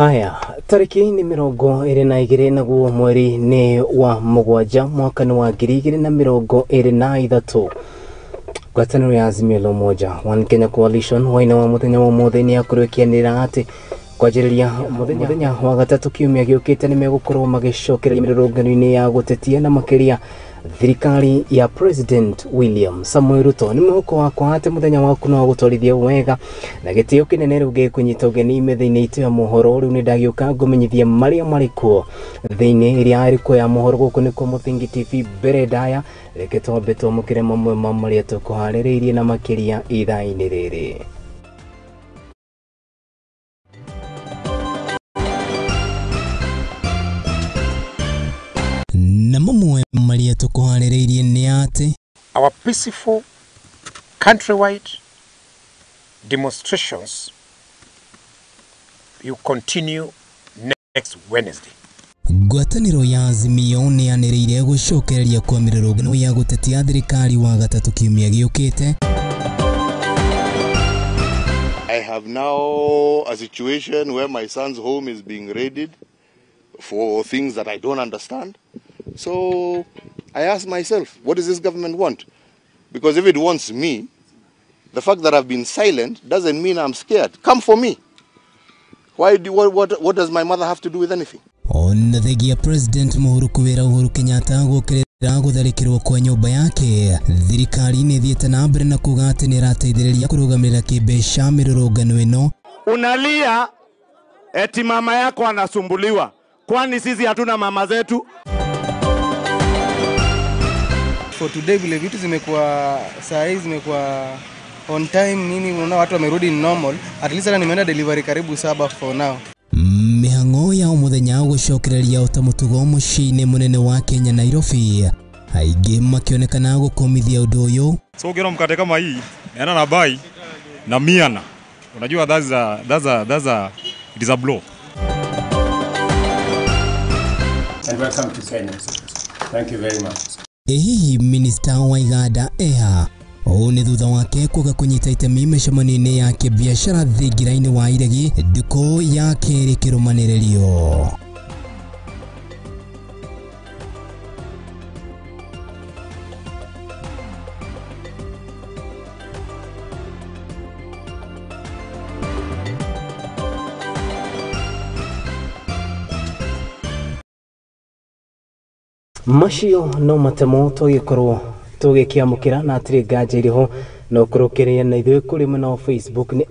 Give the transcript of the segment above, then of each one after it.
Haya, tariki ni mirongo iri na igiri naguo mweri ni wa mugwanja mwaka ni wa ngiri igiri na mirongo iri na ithatu. Ngwataniro ya Azimio la Umoja One Kenya Coalition waina wa muthenya wa mothe ni akurikianira ati kwajiriria muthenya wa gatatu kiumia giukite ni megukorwo magicokereria mirurungano-ini ya gutetia na makiria thirikari ya President William Samuel Ruto. Ni muhuko wakwa ati muthenya waku no gutwarithia wega na gitio kinene riu gikunyita ugeni metha-ini itu ya mohoro. Riu ni ndagiuka ngumenyithia maria marikuo thiini iria arikuo ya mohoro guku ni kwa Muthingi TV mbere ndaya reke twambe twamukire mamwe ma maria tukuhaririirie na makiria ithaa-ini riri. Our peaceful countrywide demonstrations will continue next Wednesday. Ngwataniro ya Azimio ni yaniriire gucokereria kwa mirurungano ya gutetia thirikari wa gatatu kiumia giukite. I have now a situation where my son's home is being raided for things that I don't understand. So I ask myself, what does this government want? Because if it wants me, the fact that I've been silent doesn't mean I'm scared. Come for me. What does my mother have to do with anything? On the President Mohoro Kenyatta gukirira gutharikirwo kwa nyumba yake, thirikari ni thiete na mbere na kuga ati ni rateithiriria kurugamirira kibesha mirurungano ino. Unalia eti mama yako anasumbuliwa, kwani sisi hatuna mama zetu? For today vile vitu zimekuwa saa hizi zimekuwa on time nini, unaona watu wamerudi normal. At least nimeenda delivery karibu 7 for now. Mihango ya umuthenya gucokereria utamutugo muciini munene wa Kenya Nairobi, aingi makionekana gukomithia undu uyu. So ukira mkate kama hii yana na bai na miana, unajua it is a blow. And welcome to Kenya. Thank you very much. Ehihi minister wa iganda eha ni thutha wake kuga kunyita itemi micemani-ini ya kibiashara thingira-ini wa iregi ndiko ya keri kirumaniririo. Macio no matemo tugikorwo tugikiamukira na atiri nganja iriho no kurukiria na ithui kuri mwena wa Facebook ni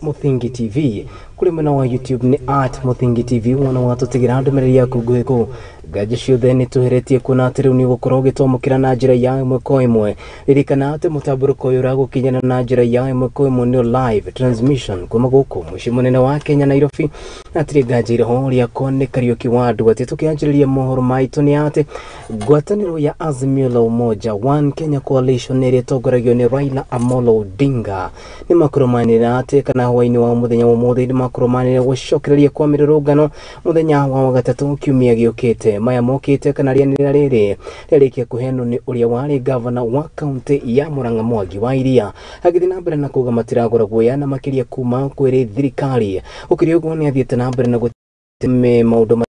@Muthingi TV, kuri mwena wa YouTube ni @Muthingi TV. Wana watutigira ndumiriri yaku nguhiku nganja ciothe ni tuheretie kuna atiri ni gukorwo gitwamukira na njira ya imwe kwa imwe. Ririkana ati mutamburuko uyu uragukinyana na njira ya imwe kwa imwe ni live transmission kuma guku muci munene wa Kenya Nairobi. Atiri nganja iriho riakwa ni Kariuki wa Nduati. Tukianjiriria mohoro maitu ni ati ngwataniro ya Azimio la Umoja One Kenya Coalition iri tongoragio ni Raila Amolo Odinga ni makurumanira ati kana hwaini wa muthenya wa mothe ni makurumanira gucokereria kwa mirurungano muthenya wa gatatu kiumia giukite. Maya mokite kana rianira riri ririkia kuhenwo ni uria wari governor wa county ya Murang'a Mwangi wa Iria, agithi na mbere na kuga matiragura guoya na makiria kuma kwiri thirikari. Ukiri uguo ni athiete na mbere na guteme maundu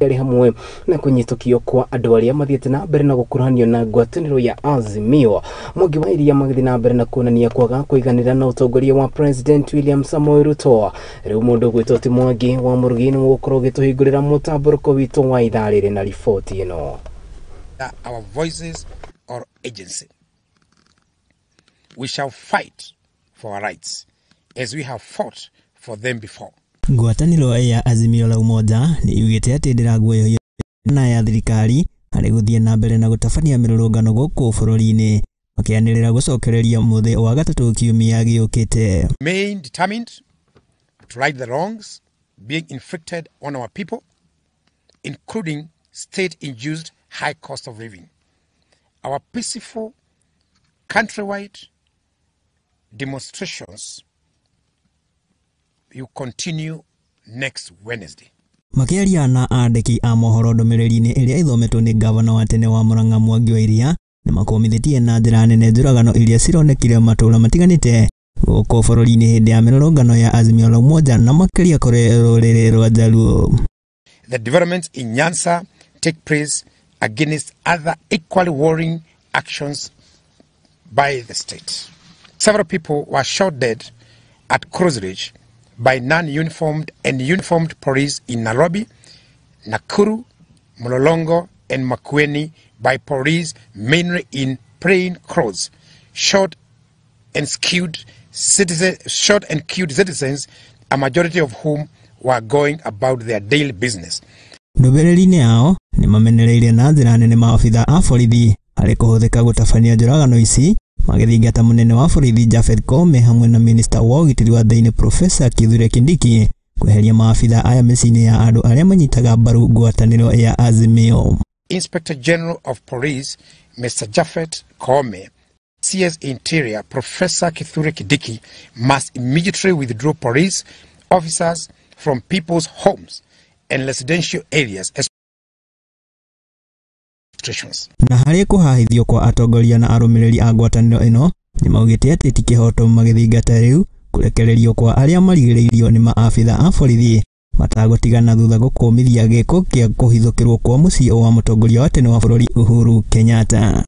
ari hamwe na kunyitukio kwa andu aria mathiete na mbere na gukuranio na ngwataniro ya Azimio. Mwangi wa Iria magithi na mbere na kuonania kwaga kuiganira na utongoria wa President William Samuel Ruto. Riu mundu gwitoti Mwangi wa Murugini gukorwo gituhingurira mutamburuko witu wa ithaa riri na riboti ino. Our voices or agency, we shall fight for our rights as we have fought for them before. Ngwataniro ya Azimio la Umoja ni yugite ati ndiraguoyo na ya thirikari ari guthie na mbere na gutabania mirurungano guku bururi-ini makianirira gucokereria muthe wa gatatu kiumia giukite. Remain determined to right the wrongs being inflicted on our people, including state-induced high cost of living. Our peaceful countrywide demonstrations will continue next Wednesday. Makiaria na andiki a mohoro ndumiriri-ini iria ithometwo ni governor wa tene wa Murang'a Mwangi wa Iria ni makomithitie na njira nene njuragano iria cironekire matura matiganite guko bũrũri-inĩ hĩndĩ ya mĩrũrũngano ya Azimio la Umoja na makĩria kũrĩ rũrĩrĩ rwa Jaluo. The developments in Nyanza take place against other equally worrying actions by the state. Several people were shot dead at Cross Ridge by non-uniformed and uniformed police in Nairobi, Nakuru, Mlolongo, and Makueni by police mainly in plain clothes, shot and killed citizens, a majority of whom were going about their daily business. Ndũmĩrĩri-inĩ yao nĩ mamenereirie na njĩra nene maabitha a borithi harĩ kũhũthĩka gũtabania njũragano ici, magĩthingata mũnene wa borithi Japhet Koome hamwe na minista wa ũgitĩri wa thĩinĩ Profesa Kithure Kindiki kweheria maabitha aya mĩciĩ-inĩ ya andũ arĩa manyitaga mbaru ngwatanĩro ya Azimio. Inspector General of Police Mr. Japhet Koome, CS Interior Professor Kithure Kindiki must immediately withdraw police officers from people's homes and residential areas. Na harĩ kũhahithio kwa atongoria na arũmĩrĩri a ngwatanĩro ĩno nĩ maugĩte atĩ ti kĩhoto magĩthingata rĩu kũrekererio kwa arĩa marigĩrĩirio nĩ maabitha a borithi matagũtigana thutha gũkũmithia gĩko kĩa kũhithũkĩrwo kwa mũciĩ wa mũtongoria wa tene wa bũrũri Uhuru Kenyatta.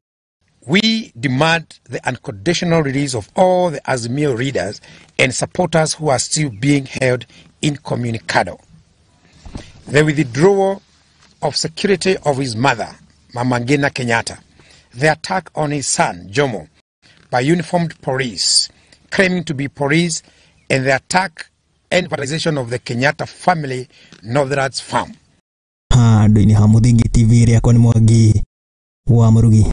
We demand the unconditional release of all the Azimio leaders and supporters who are still being held incommunicado. The withdrawal of security of his mother, Mama Ngina Kenyatta, the attack on his son, Jomo, by uniformed police, claiming to be police, and the attack and vandalization of the Kenyatta family Northern's farm. Handũ-inĩ ha Mũthingi TV rĩakwa nĩ Mwangi wa Mũrugi.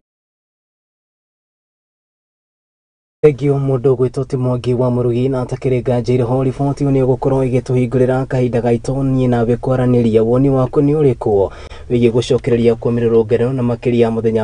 Egio mũndũ gwĩtwo Mwangi wa Mũrugi na atakĩrĩnga njĩra ho riboti nĩ gũkorwo igĩtũhingũrĩra kahinda gaitũ niĩ nawe kwaranĩria woni waku nĩ ũrĩkũ wĩgiĩ gũcokereria kwa mĩrũrũngano na makĩria mũthenya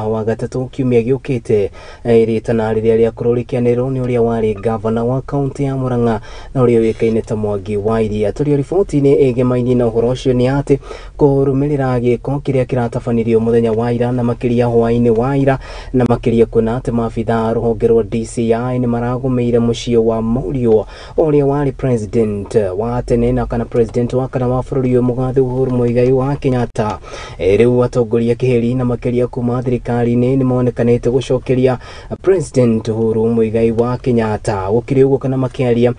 wa gatatũ kiumia gĩũkĩte iritana rĩrĩa rĩakorwo rĩkĩanĩrĩrwo nĩ ũrĩa warĩ gavana wa kaunti ya Murang'a na ũrĩa wĩkaine ta Mwangi wa Iria. Tũrĩ riboti-inĩ ĩgemainie na ũhoro ũcio nĩ atĩ kũrũmĩrĩra gĩko kĩrĩa kĩratabanirio mũthenya wa ira na makĩria hwaĩ-inĩ wa ira na makĩria kuona atĩ maabitha rũhonge rwa DCI ni maragũmĩire mũciĩ wa Mũriũ ũrĩa warĩ president wa tene na kana president wa kana wa bũrũri ũyũ Mũgathe Uhuru Muigai wa Kenyatta. Rĩu atongoria kĩheri na makĩria kuma thirikari-inĩ nĩ monekanĩte gũcokeria president Uhuru Muigai wa Kenyatta. Gũkĩrĩ ũguo kana makĩaria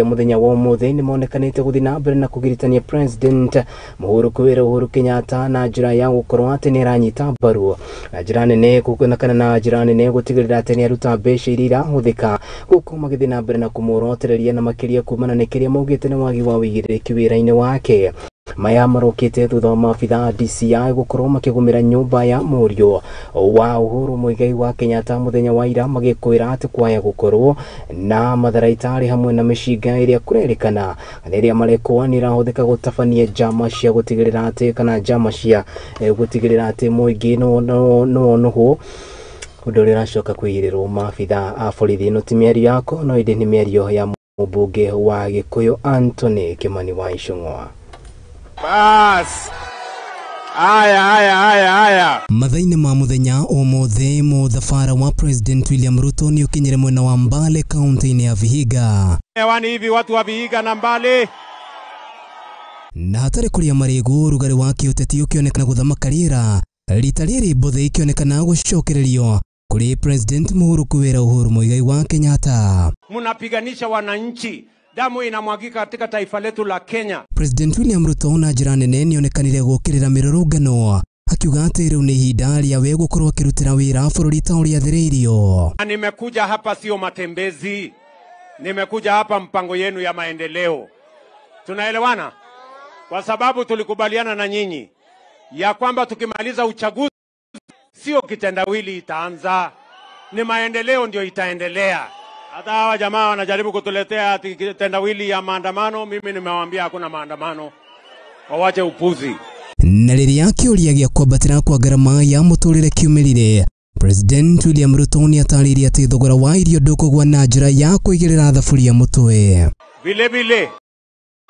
mũthenya wa ũmũthĩ nĩ monekanĩte gũthiĩ na mbere na kũgiritania president Uhuru Kenyatta na njĩra ya gũkorwo atĩ nĩ aranyita mbaru na njĩra nene gũtigĩrĩra atĩ nĩ aruta mbeca iria irahũthĩka gũkũ magĩthiĩ na mbere na kũmũrotereria na makĩria kumana na kĩrĩa maugĩte nĩ wagi wa wĩigĩrĩrĩki wĩra-inĩ wake. Maya marokĩte thutha wa maabitha DCI gũkorwo makĩgũmĩra nyũmba ya Mũriũ wa Uhuru Muigai wa Kenyatta mũthenya wa ira magĩkwĩra atĩ kwaya gũkorwo na matharaitari hamwe na mĩcinga ĩrĩa kũrerĩkana rĩrĩa marekwo nĩ irahũthĩka gũtabania njama cia gũtigĩrĩra atĩ mũingĩ no ũndũ ũrĩa ũracoka kũigĩrĩrwo maabitha a borithi. Ĩno ti mĩario yako no ĩndĩ nĩ mĩario ya mũmbunge wa Gĩkũyũ Anthony Kimani wa Icũng'wa. Bas. Aya. Mathainĩ ma mũthenya ũmũthĩ mũthabara wa President William Ruto nĩ ũkinyire mwena wa Mbale kaunti-inĩ ya Vihiga. Hewani hivi watu wa Vihiga na Mbale. Na hatarĩ kũrĩa marĩgũ rugarĩ wa kĩũteti ũkĩonekana gũthamaka rĩera. Rita rĩrĩ mbũthĩ ikĩonekana gũcokererio kuri President Uhuru Muigai wa Kenyatta. Mnapiganisha wananchi, damu inamwagika katika taifa letu la Kenya. President William Ruto na njĩra nene nĩonekanire gũkĩrĩra mĩrũrũngano akiuga atĩ rĩu nĩ ihinda rĩawe gũkorwo akĩrutĩra wĩra bũrũri ta ũrĩa athĩrĩirio. Nimekuja hapa sio matembezi, nimekuja hapa mpango yenu ya maendeleo. Tunaelewana? Kwa sababu tulikubaliana na nyinyi ya kwamba tukimaliza uchaguzi sio kitendawili itaanza, ni maendeleo ndio itaendelea. Hata hawa jamaa wanajaribu kutuletea kitendawili ya maandamano, mimi nimewaambia hakuna maandamano, wawache upuzi. Na rĩrĩa kĩũria gĩa kwambatĩra kwa gharama ya mũtũrĩre kiumĩrire, President William Ruto nĩ atarĩirie atĩ thogora wa irio ndũkũgwa na njĩra ya kũigĩrĩra thaburia mũtwe. Vile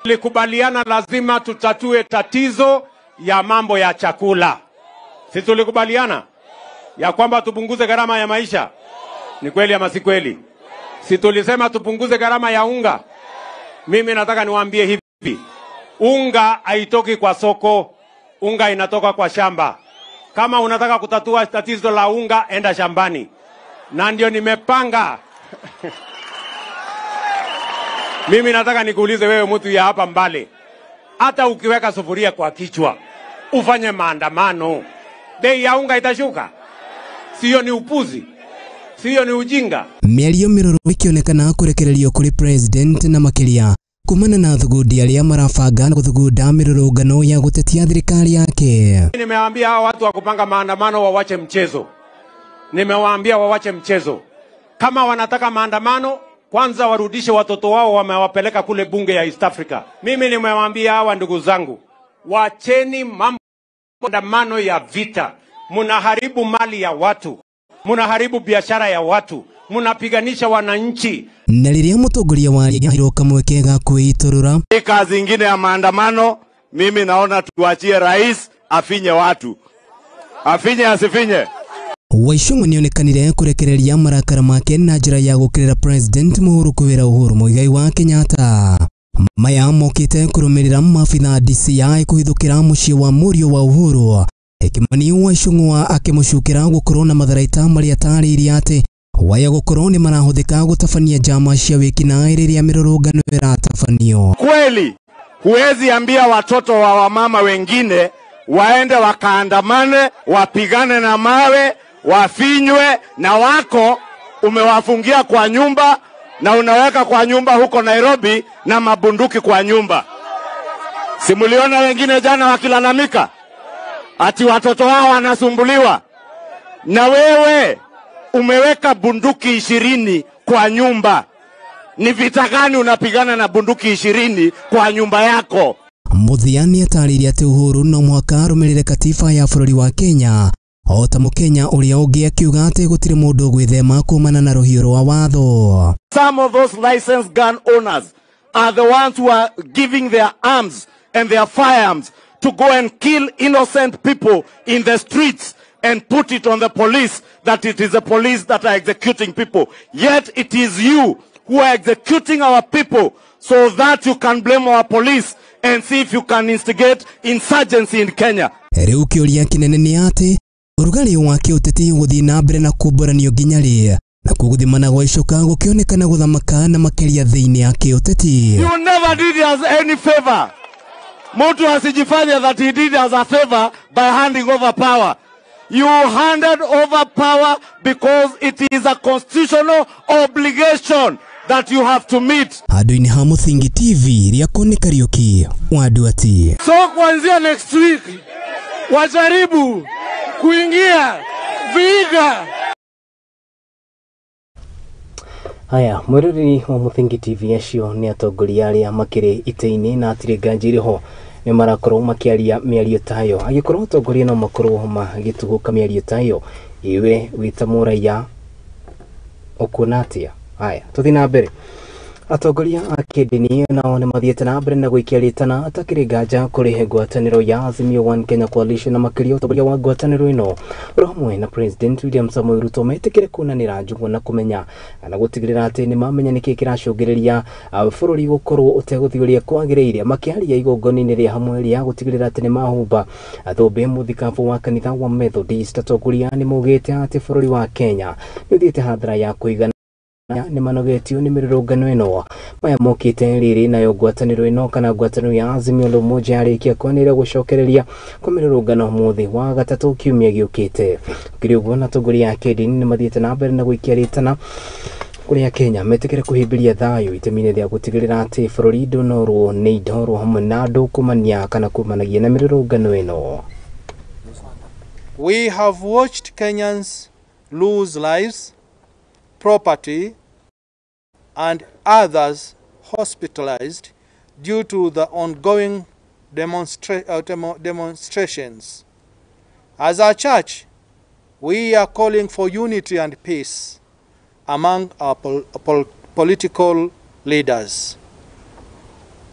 tulikubaliana lazima tutatue tatizo ya mambo ya chakula. Sisi tulikubaliana ya kwamba tupunguze gharama ya maisha. Ni kweli ama si kweli? Si tulisema tupunguze gharama ya unga? Mimi nataka niwaambie hivi. Unga haitoki kwa soko, unga inatoka kwa shamba. Kama unataka kutatua tatizo la unga, enda shambani. Na ndio nimepanga. Mimi nataka nikuulize wewe mtu ya hapa Mbale. Hata ukiweka sufuria kwa kichwa, ufanye maandamano, bei ya unga itashuka? Sio ni upuzi? Sio ni ujinga? Mĩario mĩrũrũ ĩkĩonekana kũrekererio kũrĩ president na makĩria kumana na thugudi arĩa marabanga na gũthugunda mĩrũrũngano ya gũtetia thirikari yake. Nimewaambia hao watu wa kupanga maandamano wawache mchezo. Nimewaambia wawache mchezo. Kama wanataka maandamano, kwanza warudishe watoto wao wamewapeleka kule bunge ya East Africa. Mimi nimewaambia hawa ndugu zangu, wacheni mambo maandamano ya vita. Munaharibu mali ya watu, munaharibu biashara ya watu, munapiganisha wananchi. Na rĩrĩa mũtongoria wa Nyahiro kamweke ga kwĩitorora kazi ingine ya maandamano, mimi naona tuachie rais afinye watu. Afinye asifinye. Waicung'u nĩonekanire kũrekereria marakara make na njĩra ya gũkĩrĩra president Mohoro Hwaini Muigai wa Kenyatta. Maya mokĩte kũrũmĩrĩra maabitha DCI kũhithũkĩra mũciĩ wa mũriũ wa Uhuru. Kimani Waicung'u akĩmũcukĩra gũkorwo na matharaita marĩa atarĩirie atĩ waya gũkorwo nĩ marahũthĩka gũtabania njama cia wĩkinaĩ rĩrĩa mĩrũrũngano ĩratabanio. Kweli huwezi ambia watoto wa wamama wengine waende wakaandamane, wapigane na mawe, wafinywe, na wako umewafungia kwa nyumba na unaweka kwa nyumba huko Nairobi na mabunduki kwa nyumba. Simuliona wengine jana wakilalamika ati watoto wao wanasumbuliwa, na wewe umeweka bunduki 20 kwa nyumba. Ni vita gani unapigana na bunduki 20 kwa nyumba yako? Muthiani atarĩirie atĩ Uhuru no mũhaka arũmĩrĩre katiba ya bũrũri wa Kenya, o ta Mũkenya ũrĩa ũngĩ akiuga atĩ gũtirĩ mũndũ gwĩthema kumana na rũhiũ rwa watho. Some of those licensed gun owners are the ones who are giving their arms and their firearms to go and kill innocent people in the streets and put it on the police that it is the police that are executing people. Yet it is you who are executing our people so that you can blame our police and see if you can instigate insurgency in Kenya. Rĩu kĩũria kĩnene nĩ atĩ ũrugarĩ wa kĩũteti gũthiĩ na mbere na kũmbũranio nginya rĩ, na kũgũthimana gwa icoka gũkĩonekana gũthamaka na makĩria thĩinĩ ya kĩũteti. You never did us any favor. Mtu asijifanye that he did us a favor by handing over power. You handed over power because it is a constitutional obligation that you have to meet. Handũ-inĩ ha Muthingi TV rĩakwo nĩ Kariuki wa Nduati. So kuanzia next week wajaribu kuingia viga. Haya, mwĩroreri wa Muthingi TV acio nĩ atongoria arĩa makĩrĩ itĩ-inĩ na atirĩ nganja irĩho nĩ marakorwo makĩaria mĩario tayo. Agĩkorwo atongoria no makorwo magĩtugũka mĩario tayo, iwe wĩta mũraiya ũkuona atĩa? Haya, tũthiĩ na mbere. Atongoria a kĩndini nao nĩ mathiĩte na mbere na gũikia rĩtana atakĩrĩ nganja kũrĩ ngwatanĩro ya Azimio One Kenya Coalition na makĩria ũtongoria wa ngwatanĩro ĩno ũrĩ hamwe na President William Samoei Ruto metĩkĩre kunanĩra njũng'wa na kũmenya na gũtigĩrĩra atĩ nĩ mamenya nĩkĩ kĩracũngĩrĩria bũrũri gũkorwo ũtegũthiĩ ũrĩa kwagĩrĩire, makĩaria igongona-inĩ rĩa hamwe rĩa gũtigĩrĩra atĩ nĩ mahumba thũmbĩ mũthikabu wa kanitha wa Methodist. Atongoria nĩ maugĩte atĩ bũrũri wa Kenya nĩ ũthiĩte hathara ya kũigana nĩ manogetio nĩ mĩrũrũngano ĩno. Maya mokĩte rĩrĩ nayo ngwatanĩro ĩno kana ngwatanĩro ya Azimio la Umoja yarĩkia kwanĩrĩra gũcokereria kwa mĩrũrũngano mũthĩ wa gatatũ kiumia gĩũkĩte. Kĩrĩ ũguo na atongoria a kĩndini nĩ mathiĩte na mbere na gũikia rĩtana kũrĩa Kenya metĩkĩre kũhĩmbĩria thayũ itemi-inĩ rĩa gũtigĩrĩra atĩ bũrũri ndũnorwo nĩ indo hamwe na andũ kumania kana kumanagia na mĩrũrũngano ĩno. We have watched Kenyans lose lives, property, and others hospitalized due to the ongoing demonstrations. As a church, we are calling for unity and peace among our political leaders.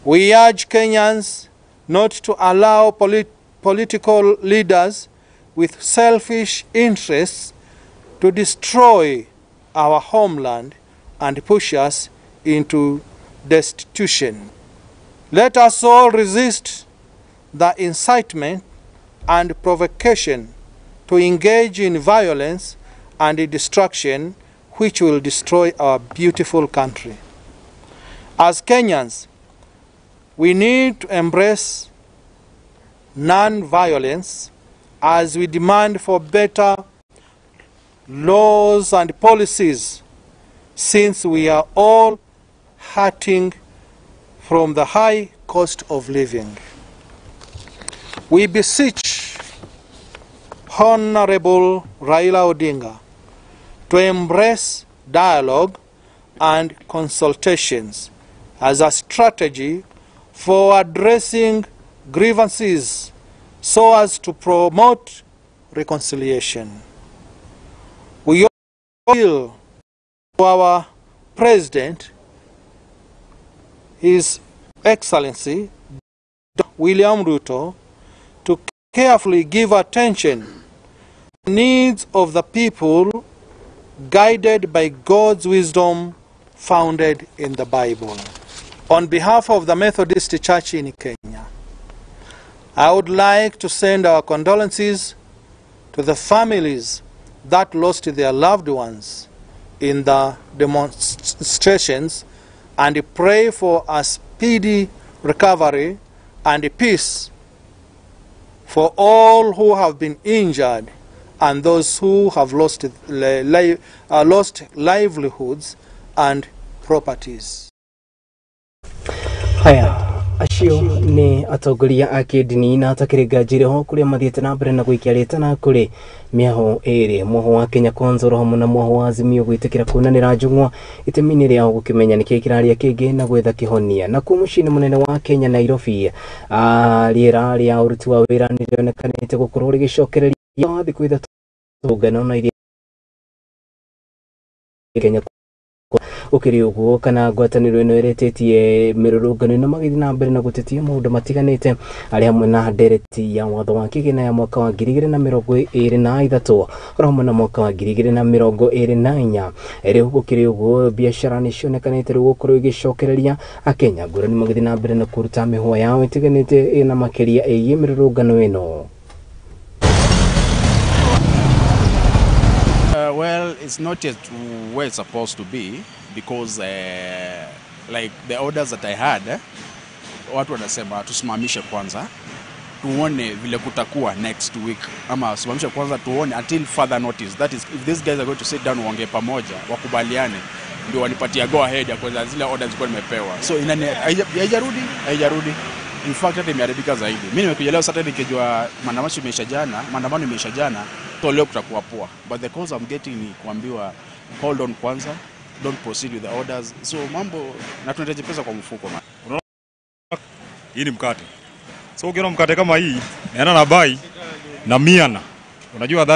We urge Kenyans not to allow political leaders with selfish interests to destroy our homeland and push us into destitution. Let us all resist the incitement and provocation to engage in violence and destruction which will destroy our beautiful country. As Kenyans, we need to embrace non-violence as we demand for better laws and policies, since we are all hurting from the high cost of living. We beseech Honorable Raila Odinga to embrace dialogue and consultations as a strategy for addressing grievances so as to promote reconciliation. We appeal to our President, His Excellency William Ruto, to carefully give attention to the needs of the people, guided by God's wisdom founded in the Bible. On behalf of the Methodist Church in Kenya, I would like to send our condolences to the families that lost their loved ones in the demonstrations and pray for a speedy recovery and peace for all who have been injured and those who have lost livelihoods and properties. Haya, acio ni atongoria a kidini na atakiriganjire ho kuria mathiete na mbere na guikiarite na kuri miaho iri moho wa Kenya Kwanza roho na moho wa Azimio gwitikira kunanira njungwa itemini ria gukimenya niki kiraria kingi na gwetha kihonia na kumushini munene wa Kenya Nairobi riera ria uruti wa wira ni rionekanite gukorwo rigicokereria thikũ ithatũ tũngano na iria Kenya ukiri uguo kana ngwataniro ino iretetie mirurungano na magithi na mbere na gutetia maundu matiganite ari hamwe na ndereti ya watho wa kigina ya mwaka wa 2023 roho na mwaka wa 2024 eri ukiri uguo biashara ni cionekanite gukorwo igicokereria akenya ngurani magithi na mbere na kuruta mihwa yao itiganite ina makiria iyi mirurungano ino. Well, it's not yet where it's supposed to be because like the orders that I had, watu wanasema tusimamishe kwanza tuone vile kutakuwa next week, ama tusimamishe kwanza tuone until further notice. That is, if these guys are going to sit down waongee pamoja wakubaliane ndio wanipatia go ahead ya kwanza zile orders zilikuwa nimepewa. So inani haijarudi. In fact hata imeharibika zaidi. Mimi nimekuja leo Saturday nikijua maandamano imeisha jana, to leo kutakuwa poa. But the calls I'm getting ni kuambiwa hold on kwanza, don't proceed with the orders. So mambo na tunahitaji pesa kwa mfuko. Hii ni mkate. So ukiona mkate kama hii, naenda na buy na miana. Unajua it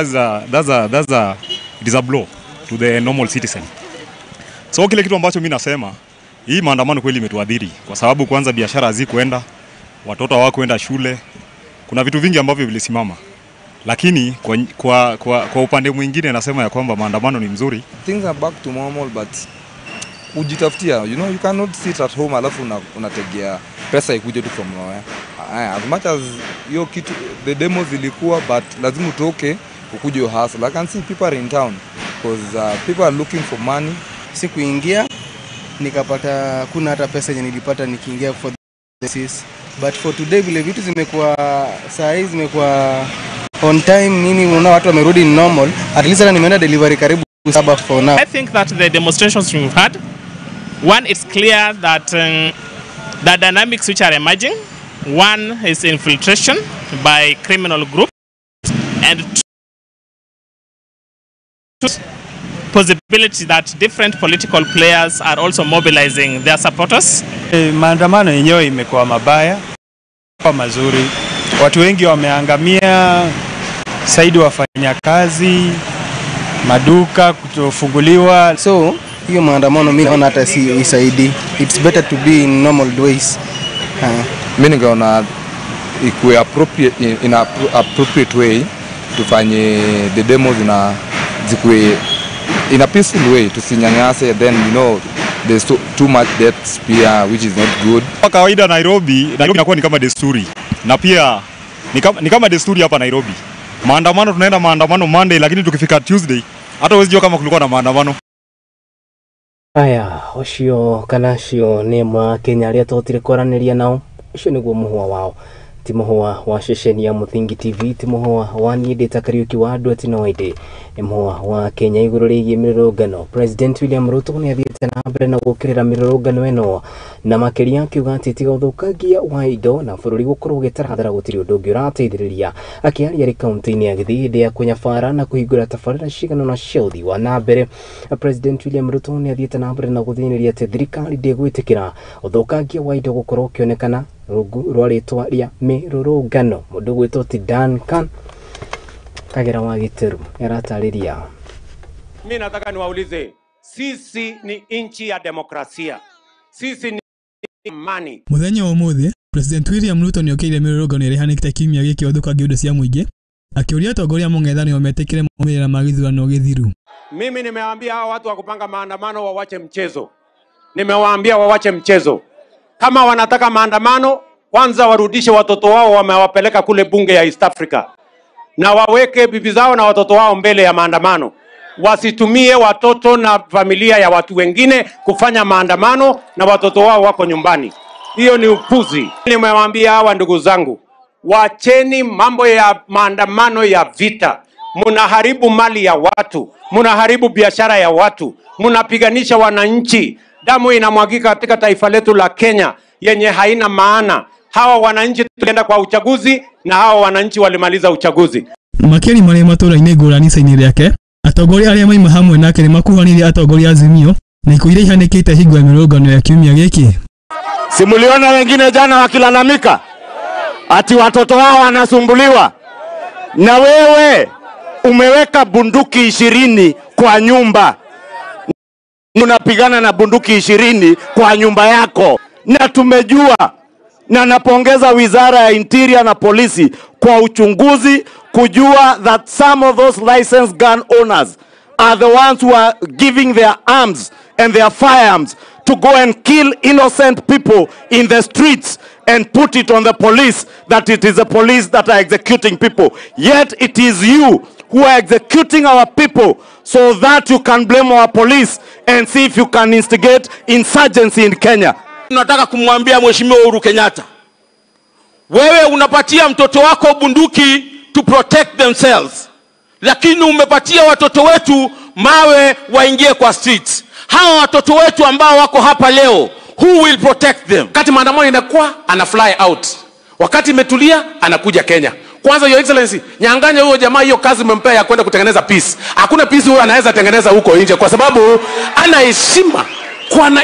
is a blow to the normal citizen. So kile kitu ambacho mimi nasema, hii maandamano kweli imetuadhiri kwa sababu kwanza biashara hazikuenda, watoto hawakwenda shule. Kuna vitu vingi ambavyo vilisimama. Lakini kwa upande mwingine nasema ya kwamba maandamano ni mzuri. Things are back to normal, but ujitafutia, you cannot sit at home alafu unategea pesa ikuje tu from nowhere. As much as hiyo kitu the demos ilikuwa, but lazima utoke ukuje hustle. I can see people are in town because people are looking for money. Sikuingia nikapata kuna hata pesa yenye nilipata nikiingia for this, but for today vile vitu zimekuwa saa hizi zimekuwa on time nini, unaona watu wamerudi normal. At least ana nimeenda delivery karibu 7 for now. I think that the demonstrations we've had, one, it's clear that the dynamics which are emerging, one is infiltration by criminal groups, and two, possibility that different political players are also mobilizing their supporters. Maandamano yenyewe imekuwa mabaya kwa mazuri. Watu wengi wameangamia, saidi wafanyakazi, maduka kutofunguliwa. So hiyo maandamano mimi naona hata si isaidi. It's better to be in normal ways. Mimi ningeona ikuwe appropriate in appropriate way tufanye the demos na zikuwe in a peaceful way, tusinyanyase, then there's too much deaths pia, which is not good. Kwa kawaida Nairobi inakuwa ni kama desturi. Na pia ni kama desturi hapa Nairobi. Maandamano tunaenda maandamano Monday, lakini tukifika Tuesday hata huwezi jua kama kulikuwa na maandamano. Aya, ocio kana cio nĩ mwa Kenya arĩa totire kwaranĩria nao. Ucio nĩguo mũhwa wao. Ti mũhwa wa ceceni ya Muthingi TV, ti mũhwa wa niĩ ndĩta Kariuki wa Nduati no ĩndĩ nĩ mũhwa wa Kenya igũrũ rĩgiĩ mĩrũrũngano. President William Ruto nĩ athiĩte na mbere na gũkĩrĩra mĩrũrũngano ĩno, na makĩria akiuga atĩ tiga ũthũkangia wa indo na bũrũri gũkorwo ũgĩtarathara gũtirĩ ũndũ ũngĩ ũrateithĩrĩria. Akĩaria arĩ kaunti-inĩ ya Gĩthii hĩndĩ ya kũnyabara na kũhingũra tabarĩra cigana ũna cia ũthii wa na mbere. President William Ruto nĩ athiĩte na mbere na gũthĩnĩria atĩ thirikari ndĩgwĩtĩkĩra ũthũkangia wa indo gũkorwo ũkĩonekana rungu rwa rĩtwa rĩa mĩrũrũngano. Mũndũ gwĩtwo ti Duncan Kagera wa Gĩteru aratarĩria. Mimi nataka niwaulize, sisi ni nchi ya demokrasia, sisi ni amani. Muthenya wa umuthi President William Ruto nĩ okĩire mĩrũrũngano ĩrĩa ĩhanĩkĩte kiumia gĩkĩ ũthũkangia indo cia mũingĩ, akĩũria atongoria mũng'ethanĩro metĩkĩre maumĩrĩra ma gĩthurano gĩthiru. Mimi nimewaambia hao watu wa kupanga maandamano wawache mchezo. Nimewaambia wawache mchezo. Kama wanataka maandamano, kwanza warudishe watoto wao wamewapeleka kule bunge ya East Africa. Na waweke bibi zao na watoto wao mbele ya maandamano. Wasitumie watoto na familia ya watu wengine kufanya maandamano na watoto wao wako nyumbani. Hiyo ni upuzi. Nimewaambia hawa ndugu zangu, wacheni mambo ya maandamano ya vita. Munaharibu mali ya watu, munaharibu biashara ya watu, munapiganisha wananchi. Damu inamwagika katika taifa letu la Kenya yenye haina maana. Hawa wananchi tulienda kwa uchaguzi na hawa wananchi walimaliza uchaguzi. Makeni marĩa matũra-inĩ ngũrani ica-inĩ rĩake, atongoria arĩa maima hamwe nake nĩ makuhanĩire atongoria Azimio na ikuũ iria ihanĩkĩte hingo ya mĩrũrũngano ya kiumia gĩkĩ. Simuliona wengine jana wakilalamika ati watoto wao wanasumbuliwa, na wewe umeweka bunduki 20 kwa nyumba. Unapigana na bunduki 20 kwa nyumba yako. Na tumejua, na napongeza wizara ya Interior na polisi kwa uchunguzi kujua that some of those licensed gun owners are the ones who are giving their arms and their firearms to go and kill innocent people in the streets and put it on the police that it is the police that are executing people. Yet it is you who are executing our people so that you can blame our police and see if you can instigate insurgency in Kenya. Tunataka kumwambia Mheshimiwa Uhuru Kenyatta, wewe unapatia mtoto wako bunduki to protect themselves, lakini umepatia watoto wetu mawe waingie kwa streets. Hawa watoto wetu ambao wako hapa leo, who will protect them? Wakati maandamano inakuwa, ana fly out. Wakati imetulia, anakuja Kenya. Kwanza Your Excellency, nyanganya huyo jamaa hiyo kazi umempea ya kwenda kutengeneza peace. Hakuna peace huyo anaweza tengeneza huko nje kwa sababu ana heshima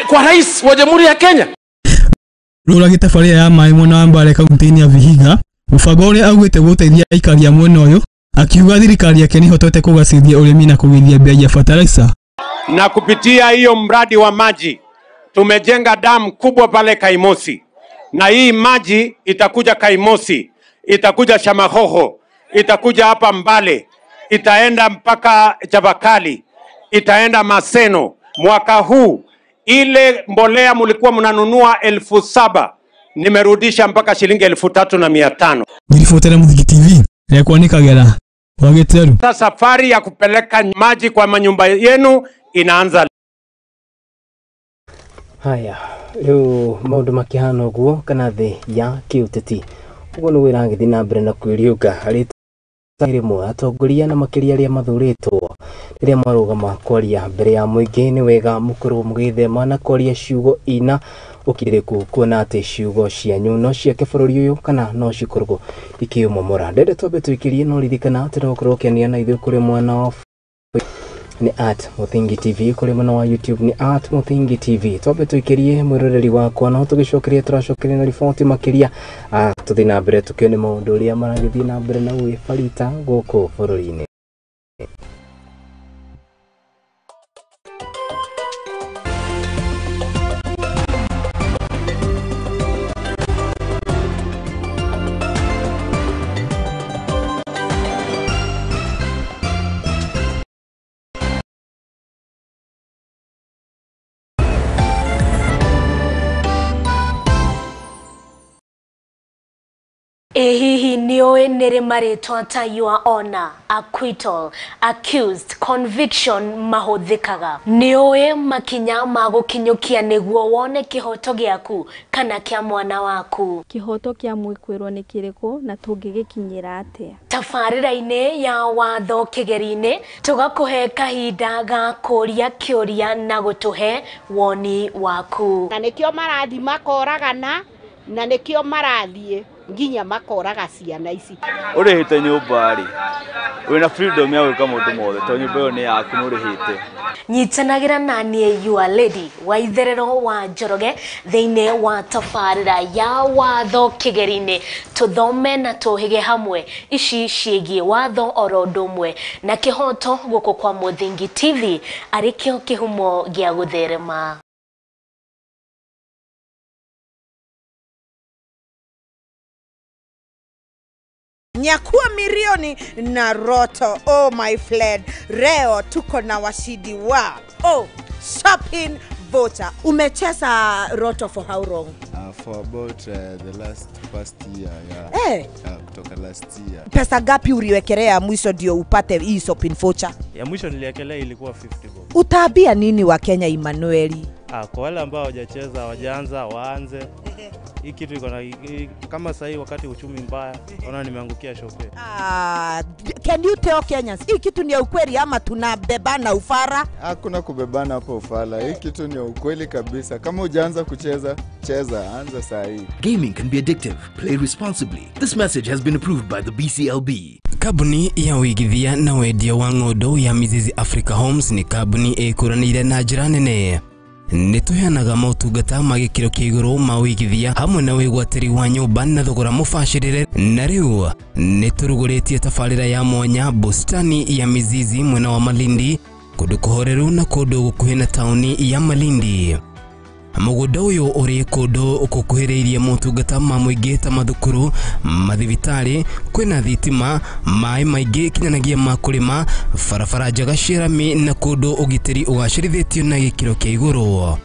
kwa rais wa Jamhuri ya Kenya. Rũragĩte barĩya ya maĩ mwena wa Mbale kaunti-inĩ ya Vihiga, mũbango ũrĩa augĩte gũteithia aikari a mwena ũyũ, akiuga thirikari yake nĩ ĩhotete kũgacĩrithia ũrĩmi na kũgĩthia bei ya fertilizer. Na kupitia hiyo mradi wa maji tumejenga damu kubwa pale Kaimosi, na hii maji itakuja Kaimosi, itakuja Shamahoho, itakuja hapa Mbale, itaenda mpaka Chavakali, itaenda Maseno. Mwaka huu ile mbolea mulikuwa mnanunua 7,000 nimerudisha mpaka shilingi 3,500. Nilifotera Muthingi TV ya Kagera wa Gĩteru. Sasa safari ya kupeleka maji kwa manyumba yenu inaanza. Haya, rĩu maũndũ makĩhana ũguo kana thĩ ya kĩũteti. Ũguo nĩ wĩra gĩthiĩ na mbere na kwĩriũnga harĩ rimwe atongoria na makĩria arĩa mathurĩtwo rĩrĩa marũgama kwaria mbere ya mũingĩ nĩ wega mũkorwo mũgĩthema na kwaria ciugo ina ũkirĩrĩku kuona atĩ ciugo cianyu no ciake bũrũri ũyũ kana no cikorwo ikĩũmomora. Ndende twambe tũikĩrie no ririkana atĩ no ũkorwo ũkĩania na ithuĩ kũrĩ mwena wa ni @Muthingi TV, kũrĩ mwena wa YouTube ni @Muthingi TV. Twambe tũikĩrie mwĩroreri wakwa no tũgĩcokerie tũracokeria na riboti makĩria tũthiĩ na mbere tũkĩone maũndũ ũrĩa maragĩthiĩ na mbere na gwĩbarita gũkũ bũrũri-inĩ. Ehihi nioe nere maretwa ta your honor, acquittal, accused, conviction mahothikaga. Nioe makinya magukinyukia niguo wone kihoto giaku kana kia mwana waku. Kihoto kia mwikwirwo ni kiriku na tungigikinyira atia. Tabarira-ini ya watho kigeri-ini tugakuhe kahinda ga kuria kiuria na gutuhe woni waku. Na nikio marathi makoragana na nikio marathie nginya makoraga ciana ici. Urihite nyumba ri wina freedom ya gwika mundu mothe to nyumba yo ni yaku nurihite. Nyitanagira nanie your lady Waitherero wa Njoroge thiine wa tabarira ya watho kigeri-ini tuthome na tuhige hamwe ici ciigie watho oro ndumwe na kihoto guku kwa Muthingi TV arikio kihumo gia gutherema. Nyakua milioni na roto. Oh my friend, leo tuko na washidi wa shopping voucher. Umecheza roto for how long? For about the past year, yeah. Kutoka last year. Pesa gapi uliwekelea mwisho ndio upate hii shopping voucher? Ya mwisho niliekelea ilikuwa 50 bob. Utaambia nini wa Kenya Emmanueli? Kwa wale ambao hawajacheza, hawajaanza, waanze. Hii kitu iko na kama sasa wakati uchumi mbaya, naona nimeangukia shope. Can you tell Kenyans hii kitu ni ya ukweli ama tunabebana ufara? Hakuna kubebana hapo ufala. Hii kitu ni ya ukweli kabisa. Kama hujaanza kucheza, cheza, anza saa hii. Gaming can be addictive. Play responsibly. This message has been approved by the BCLB. Kabuni ya wigithia na wendia wa ng'ondu ya Mizizi Africa Homes ni kabuni ikuranire na njira nene. Nituheanaga motungata ma gikiro kia iguru ma wigithia hamwe na wigwatiri wa nyumba na thogora mubashirire. Na riu nituruguritie tabarira ya mwanya bustani ya Mizizi mwena wa Malindi, kundu kuhoreru na kundu gukuhi na tauni ya Malindi. Mugunda uyu uri kundu ukukuhiriirie motungata ma muingi ta mathukuru, mathibitari, kwina thitima, mai maingi kinyanagia ma kurima, barabara njega cirami na kundu ugitiri ugacirithitio na gikiro kia iguru.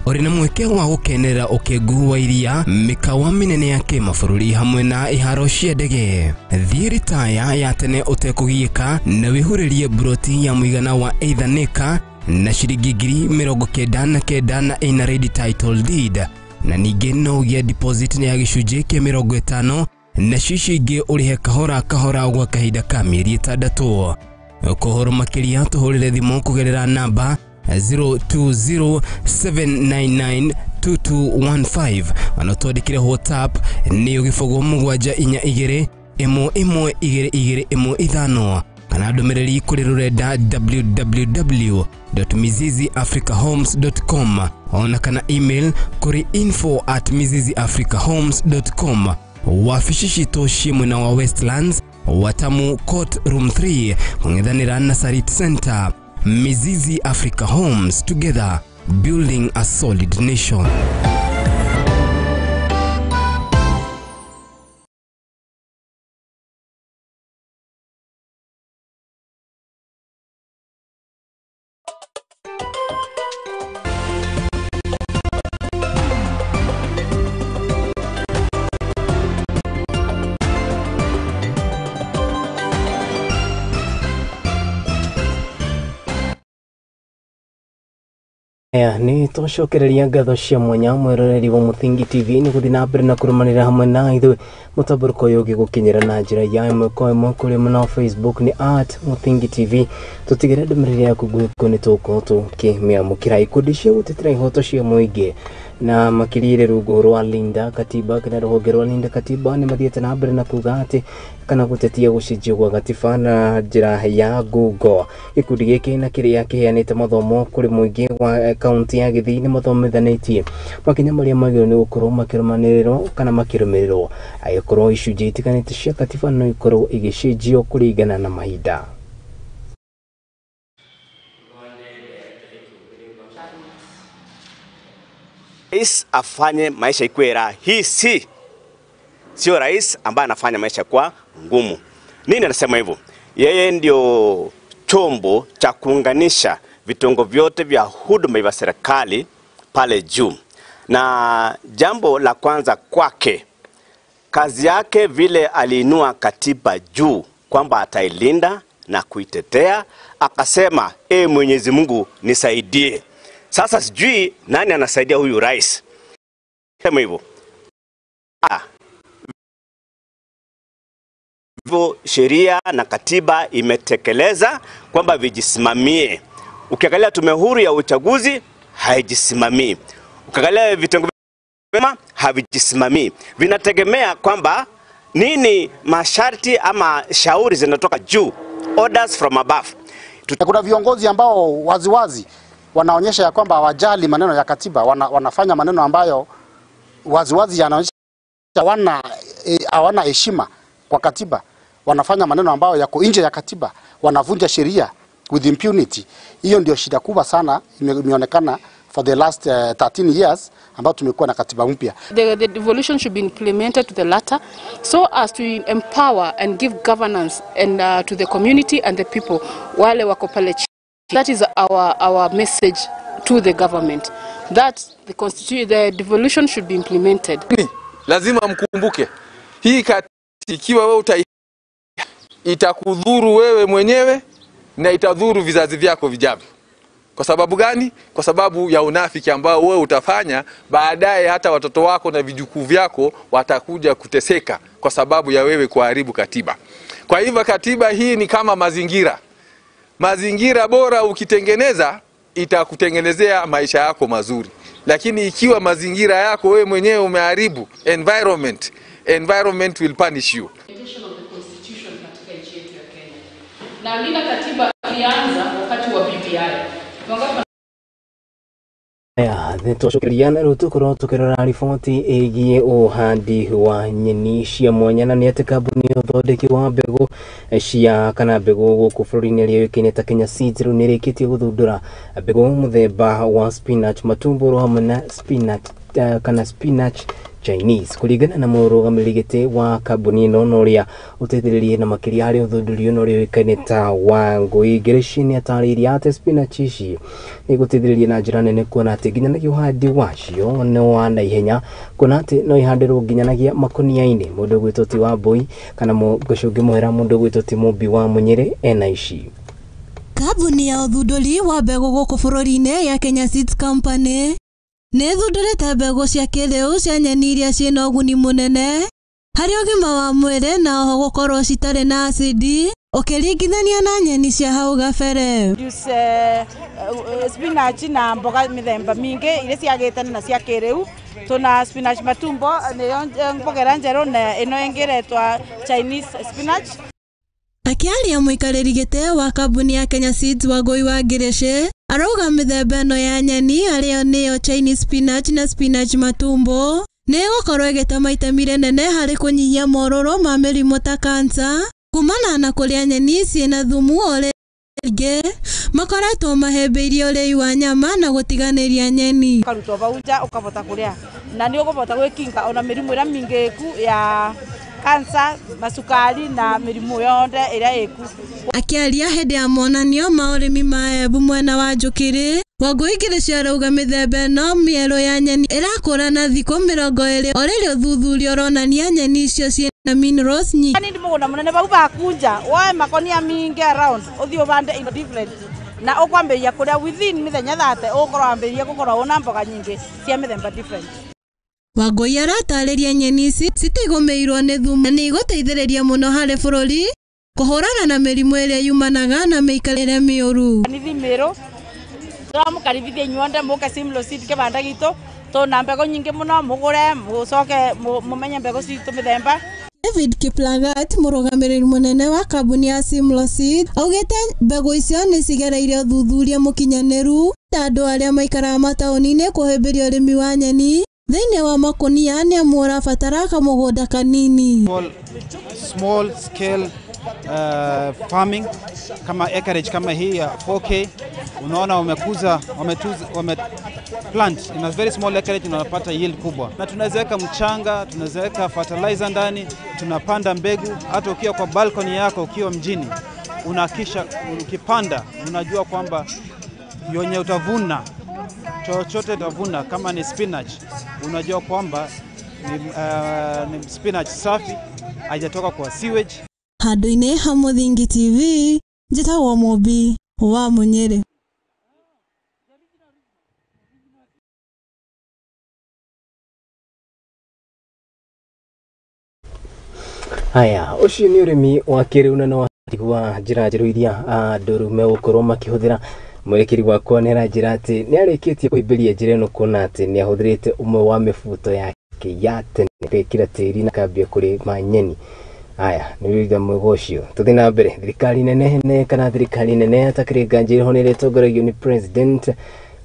Uri na mweke wa gukenera ukengu wa iria, mikawa minene ya kimabũrũri hamwe na iharo cia ndege. Thie ritaya ya tene utekugiika na wihuririe broti ya muigana wa eithaneka na shiringi 99,000 na ina ready title deed, na ningĩ no gĩa deposit ya gĩcunjĩ kĩa 50 na cici ingĩ ũrĩhe kahora kahora gwa kahinda ka mĩeri 6. Kuhoro makĩria tuhũrĩre thimũ kũgerera namba 0207992215 anatwandĩkĩre WhatsApp nĩ ũgĩbogwo 742 112215 kana ndomereri kuri rurenda www.miziziafricahomes.com ona kana email kuri info@miziziafricahomes.com. Wafishi cito shimwe na wa Westlands Watamu Court Room 3 kung'ethanira na Sarit Center. Mizizi Africa Homes, together building a solid nation. Ni tũcokereria ngatho cia mwanya mwĩroreri wa Muthingi TV ni guthi na mbere na kurumanira hamwe na ithuĩ mũtamburũko ũyũ ũgĩgũkinyĩra na njĩra ya ĩmwe kwa ĩmwe kũrĩ mwena wa Facebook ni @Muthingi TV. Tũtigĩre ndũmĩrĩri yaku gwĩkwo nĩ tũgũkorwo tũkĩmĩamũkĩra ikundi cia gũtetera ihoto cia mũingĩ na makĩria rungu rwa Linda Katiba kana rũhonge rwa Linda Katiba nĩ mathiĩte na mbere na kuga atĩ kana gũtetia gũcenjio gwa gatiba na njĩra ya ngungo. Ikundi gĩkĩ na kĩrĩa kĩheanĩte mathomo kũrĩ mũingĩ wa kaunti ya Gĩthii nĩ mathomithanĩtie makinya marĩa magĩrĩirwo nĩ gũkorwo makĩrũmanĩrĩrwo kana makĩrũmĩrĩrwo agĩkorwo icunjĩ itiganĩte cia katiba no ikorwo igĩcenjio kũringana na mahinda. Rais afanye maisha ikuwe rahisi, sio rais ambaye anafanya maisha kwa ngumu. Nini anasema hivyo? Yeye ndio chombo cha kuunganisha vitongo vyote vya huduma vya serikali pale juu. Na jambo la kwanza kwake kazi yake vile aliinua katiba juu kwamba atailinda na kuitetea, akasema Mwenyezi Mungu nisaidie. Sasa sijui nani anasaidia huyu rais. Sema hivyo. Hivyo sheria na katiba imetekeleza kwamba vijisimamie. Ukiangalia tume huru ya uchaguzi haijisimamii. Ukiangalia vitengo vyema havijisimamii. Vinategemea kwamba nini masharti ama shauri zinatoka juu, orders from above. Kuna viongozi ambao waziwazi wanaonyesha ya kwamba hawajali maneno ya katiba, wanafanya maneno ambayo waziwazi yanaonyesha hawana heshima kwa katiba. Wanafanya maneno ambayo yako nje ya katiba, wanavunja sheria with impunity. Hiyo ndio shida kubwa sana imeonekana for the last 13 years ambao tumekuwa na katiba mpya. The devolution should be implemented to the latter so as to empower and give governance and to the community and the people wale wako pale chini. That is our message to the government, that the devolution should be implemented. Lazima mkumbuke hii katiba, ikiwa wewe itakudhuru wewe mwenyewe na itadhuru vizazi vyako vijavyo. Kwa sababu gani? Kwa sababu ya unafiki ambao wewe utafanya baadaye, hata watoto wako na vijukuu vyako watakuja kuteseka kwa sababu ya wewe kuharibu katiba. Kwa hivyo katiba hii ni kama mazingira. Mazingira bora ukitengeneza itakutengenezea maisha yako mazuri. Lakini ikiwa mazingira yako wewe mwenyewe umeharibu, environment will punish you. Na lina katiba ilianza wakati wa BBI. Nitoshokeria rutukoro tukirora riboti igie uhandi wa nyeni cia mwanya, na ni ati kambuni uthondeki wa mbegu cia kana mbegu guku bũrũri-inĩ ĩrĩa yũĩkaine ta Kenya Seeds rĩu nĩ ĩrĩkĩtie gũthundũra mbegu mũthemba wa spinach matumbo hamwe na spinach kana spinach Chinese. Kuringana na mũrũgamĩrĩri gĩtĩ wa kambuni ĩno na ũrĩa ũteithĩrĩirie na makĩria harĩ ũthundũri ũyũ ũrĩa ũĩkaine ta Wangũi Ngirici, nĩ atarĩirie atĩ spinach ici nĩ gũteithĩrĩria na njĩra nene, kuona atĩ nginyanagia ũhandi wacio nĩ wa naihenya, kuona atĩ no ihandirwo nginyanagia makũnia-inĩ. Mũndũ gwĩtwo ti Wambui kana Gũcũngĩ Mũhera, mũndũ gwĩtwo ti Mũmbi wa Mũnyĩrĩ ena ici. Kambuni ya ũthundũri wa mbegũ gũkũ bũrũri-inĩ ya Kenya Seeds Company nĩ thundũrĩte mbegũ cia kĩrĩu cia nyeni iria ciĩna ũguni mũnene harĩ ũgima wa mwĩrĩ na oho gũkorwo citarĩ na acidi ũkĩringithania na nyeni cia hau gabere. Spinach na mboga mĩthemba mingĩ iria ciagĩte na cia kĩrĩu. Tuna spinach matumbo nĩyo mbogera njerũ na ĩno ĩngĩretwa Chinese spinach. Akiaria mũikarĩri gĩtĩ wa kambuni ya Kenya Seeds Wangũi wa Ngirici arauga mĩthemba ĩno ya nyeni arĩa nĩyo Chinese spinach na spinach matumbo nĩ gũkorwo ĩgĩtema itemi rĩnene harĩ kũnyihia morũrũ ma mĩrimũ ta kansa kumana na kũrĩa nyeni ciĩna thumu ũrĩa ingĩ makoretwo mahĩmbĩirie ũrĩi wa nyama na gũtiganĩria nyeni. Ũkarutwo bau nja ũkahota kũrĩa na nĩ ũkũhota gwĩkinga ona mĩrimũ ĩrĩa mĩingĩ ya kansa, masukari na mĩrimũ yothe ĩrĩa ĩku. Akiaria hĩndĩ ya monanio ma ũrĩmi ma Embu mwena wa Njũkĩrĩ, Wangũi Ngirici arauga mĩthemba ĩno mĩerũ ya nyeni ĩrakũra na thikũ 20 o rĩrĩ ũthuthuria ũronania nyeni icio ciĩna minerals nyingĩ. Nĩ mũgũnda mũnene bau bakunja woe makonia mingi around ũthiĩ ũbande indo different na ũkwambĩrĩria kũrĩa within mĩthenya 30 ũgũkorwo wambĩrĩria gũkorwo ũna mboga nyingĩ cia mĩthemba different. Wangũi aratarĩria nyeni ici citigũmĩirwo nĩ thumu na nĩ igũteithĩrĩria mũno harĩ bũrũri kũhũrana na mĩrimũ ĩrĩa yumanaga na mĩikarĩre mĩũru. Nĩ thimĩrũ tũramũkaribithia inyuothe mũke Simlo Seed kĩbanda gitũ, tũna mbegũ nyingĩ mũno, mũgũre mũcoke mũmenye mbegũ citũ mĩthemba. David Kiplagat, mũrũgamĩrĩri mũnene wa kambuni ya Simlo Seed, augĩte mbegũ icio nĩ cigereire ũthuthuria mũkinyanĩru ta andũ arĩa maikaraga mataũni-inĩ kũhĩmbĩria ũrĩmi wa nyeni thĩinĩ wa makũnia nĩ amu ũrabatara kamũgũnda kanini. Small scale farming kama acreage kama hii ya 4K, unaona plant in a very small acreage unapata yield kubwa, na tunaweka mchanga, tunaweka fertilizer ndani, tunapanda mbegu. Hata ukiwa kwa balcony yako ukiwa mjini, unahakisha ukipanda unajua kwamba yenye utavuna chochote utavuna, kama ni spinach unajua kwamba ni spinach safi, haijatoka kwa sewage. Handu-inĩ ha Muthingi TV, njĩtagwo Mũmbi wa Munyere. Haya, ucio ni urimi wa kiriu na no wa njira njeru iria andu megũkorwo makĩhũthĩra. Mwĩrĩkĩri wakwa nĩ aranjĩra atĩ nĩ arĩkĩtie kũhĩmbĩria njĩra ĩno kuona atĩ nĩ ahũthĩrĩte ũmwe wa mĩbuto yake ya tene gwĩkĩra tĩri na kambia kũrĩma nyeni. Haya, nĩ wĩra mwega ũcio. Tũthiĩ na mbere. Thirikari nene kana thirikari nene atakĩrĩ nganja ĩho nĩ ĩtongoragio nĩ President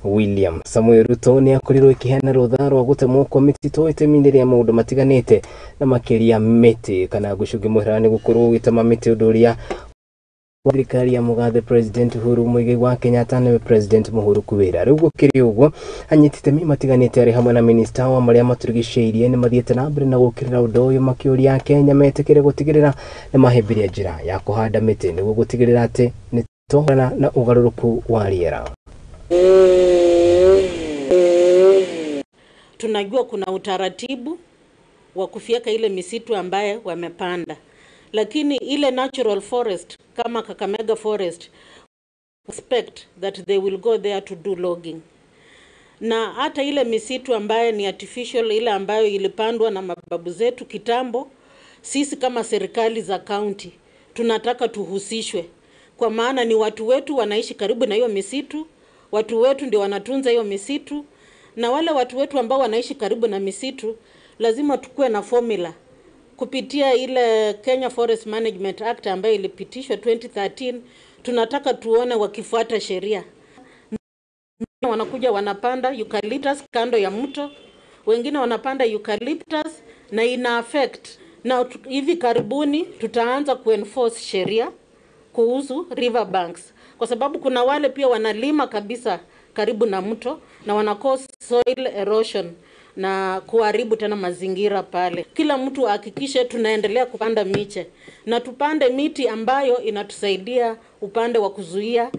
William Samuel Ruto nĩ akorirwo ĩkĩheana rũtha rwa gũtemwo kwa mĩtitũ itemi-inĩ rĩa maũndũ matiganĩte na makĩria mĩtĩ kana gũcunga mũhera nĩ gũkorwo gũgĩtema mĩtĩ ũndũ ũrĩa thirikari ya mũgathe President Uhuru Muigai wa Kenyatta nĩwe President Mohoro Hwaini. Rĩu gũkĩrĩ ũguo anyitĩte itemi matiganĩte arĩ hamwe na minister wa marĩa matũrigicĩirie nĩ mathiĩte na mbere na gũkĩrĩra ũndũ ũyũ makĩũria Kenya metĩkĩre gũtigĩrĩra nĩ mahĩmbĩria njĩra ya kũhanda mĩtĩ nĩguo gũtigĩrĩra atĩ nĩ tũhũrana na ũgarũrũku wa rĩera. Tunajua kuna utaratibu wa kufyeka ile misitu ambaye wamepanda, lakini ile natural forest kama Kakamega forest expect that they will go there to do logging. Na hata ile misitu ambaye ni artificial, ile ambayo ilipandwa na mababu zetu kitambo, sisi kama serikali za county tunataka tuhusishwe, kwa maana ni watu wetu wanaishi karibu na hiyo misitu, watu wetu ndio wanatunza hiyo misitu, na wale watu wetu ambao wanaishi karibu na misitu lazima tukue na formula kupitia ile Kenya Forest Management Act ambayo ilipitishwa 2013. Tunataka tuone wakifuata sheria. Wanakuja wanapanda eucalyptus kando ya mto, wengine wanapanda eucalyptus na ina affect. Na hivi karibuni tutaanza kuenforce sheria kuhusu river banks, kwa sababu kuna wale pia wanalima kabisa karibu na mto na wana cause soil erosion na kuharibu tena mazingira pale. Kila mtu hakikishe tunaendelea kupanda miche na tupande miti ambayo inatusaidia upande wa kuzuia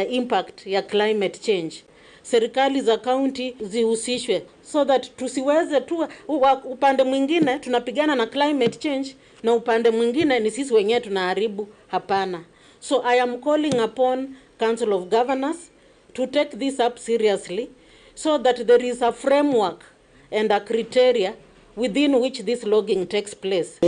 impact ya climate change. Serikali za county zihusishwe so that tusiweze tu upande mwingine tunapigana na climate change na upande mwingine ni sisi wenyewe tunaharibu. Hapana. So I am calling upon Council of Governors to take this up seriously so that there is a framework and a criteria within which this logging takes place.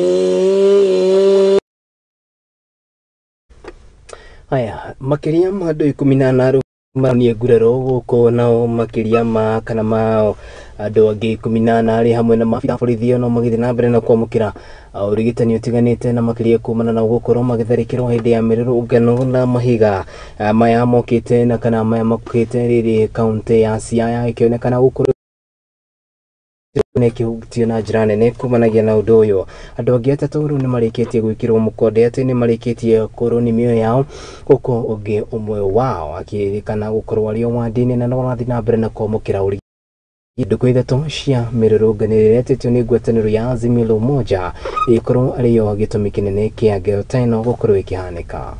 Haya, makiria ma andũ 18 maranie nguraro gũkũ nao makiria ma kana mao andũ angĩ 18 arĩ hamwe na maabitha borithi no magĩthiĩ na mbere na kwamũkĩra ũrigitani ũtiganĩte na makiria kumana na gũkorwo magĩtharĩkĩrwo hĩndĩ ya mĩrũrũngano na mahiga maya mokĩte na kana maya makĩte rĩrĩ kaunti ya Siaya ikĩonekana gũkorwo nekĩhutio na njĩra nene kumanagia na ũndũ ũyũ. Andũ angĩ atatũ rĩu nĩ marĩkĩtie gwĩkĩrwo mũkonde atĩ nĩ marĩkĩtie kũrwo nĩ mĩoyo yao, gũkũ ũngĩ ũmwe wao akĩrĩkana gũkorwo arĩ o wa ndini na no rathiĩ na mbere na kwamũkĩra ũrigitani. Ndukũ ithatũ cia mĩrũrũnganĩro ĩretĩtio nĩ ngwatanĩro ya Azimio la Umoja ĩkorwo arĩ yo gĩtũmi kĩnene kĩa ngero ta ĩno gũkorwo ĩkĩhanĩka.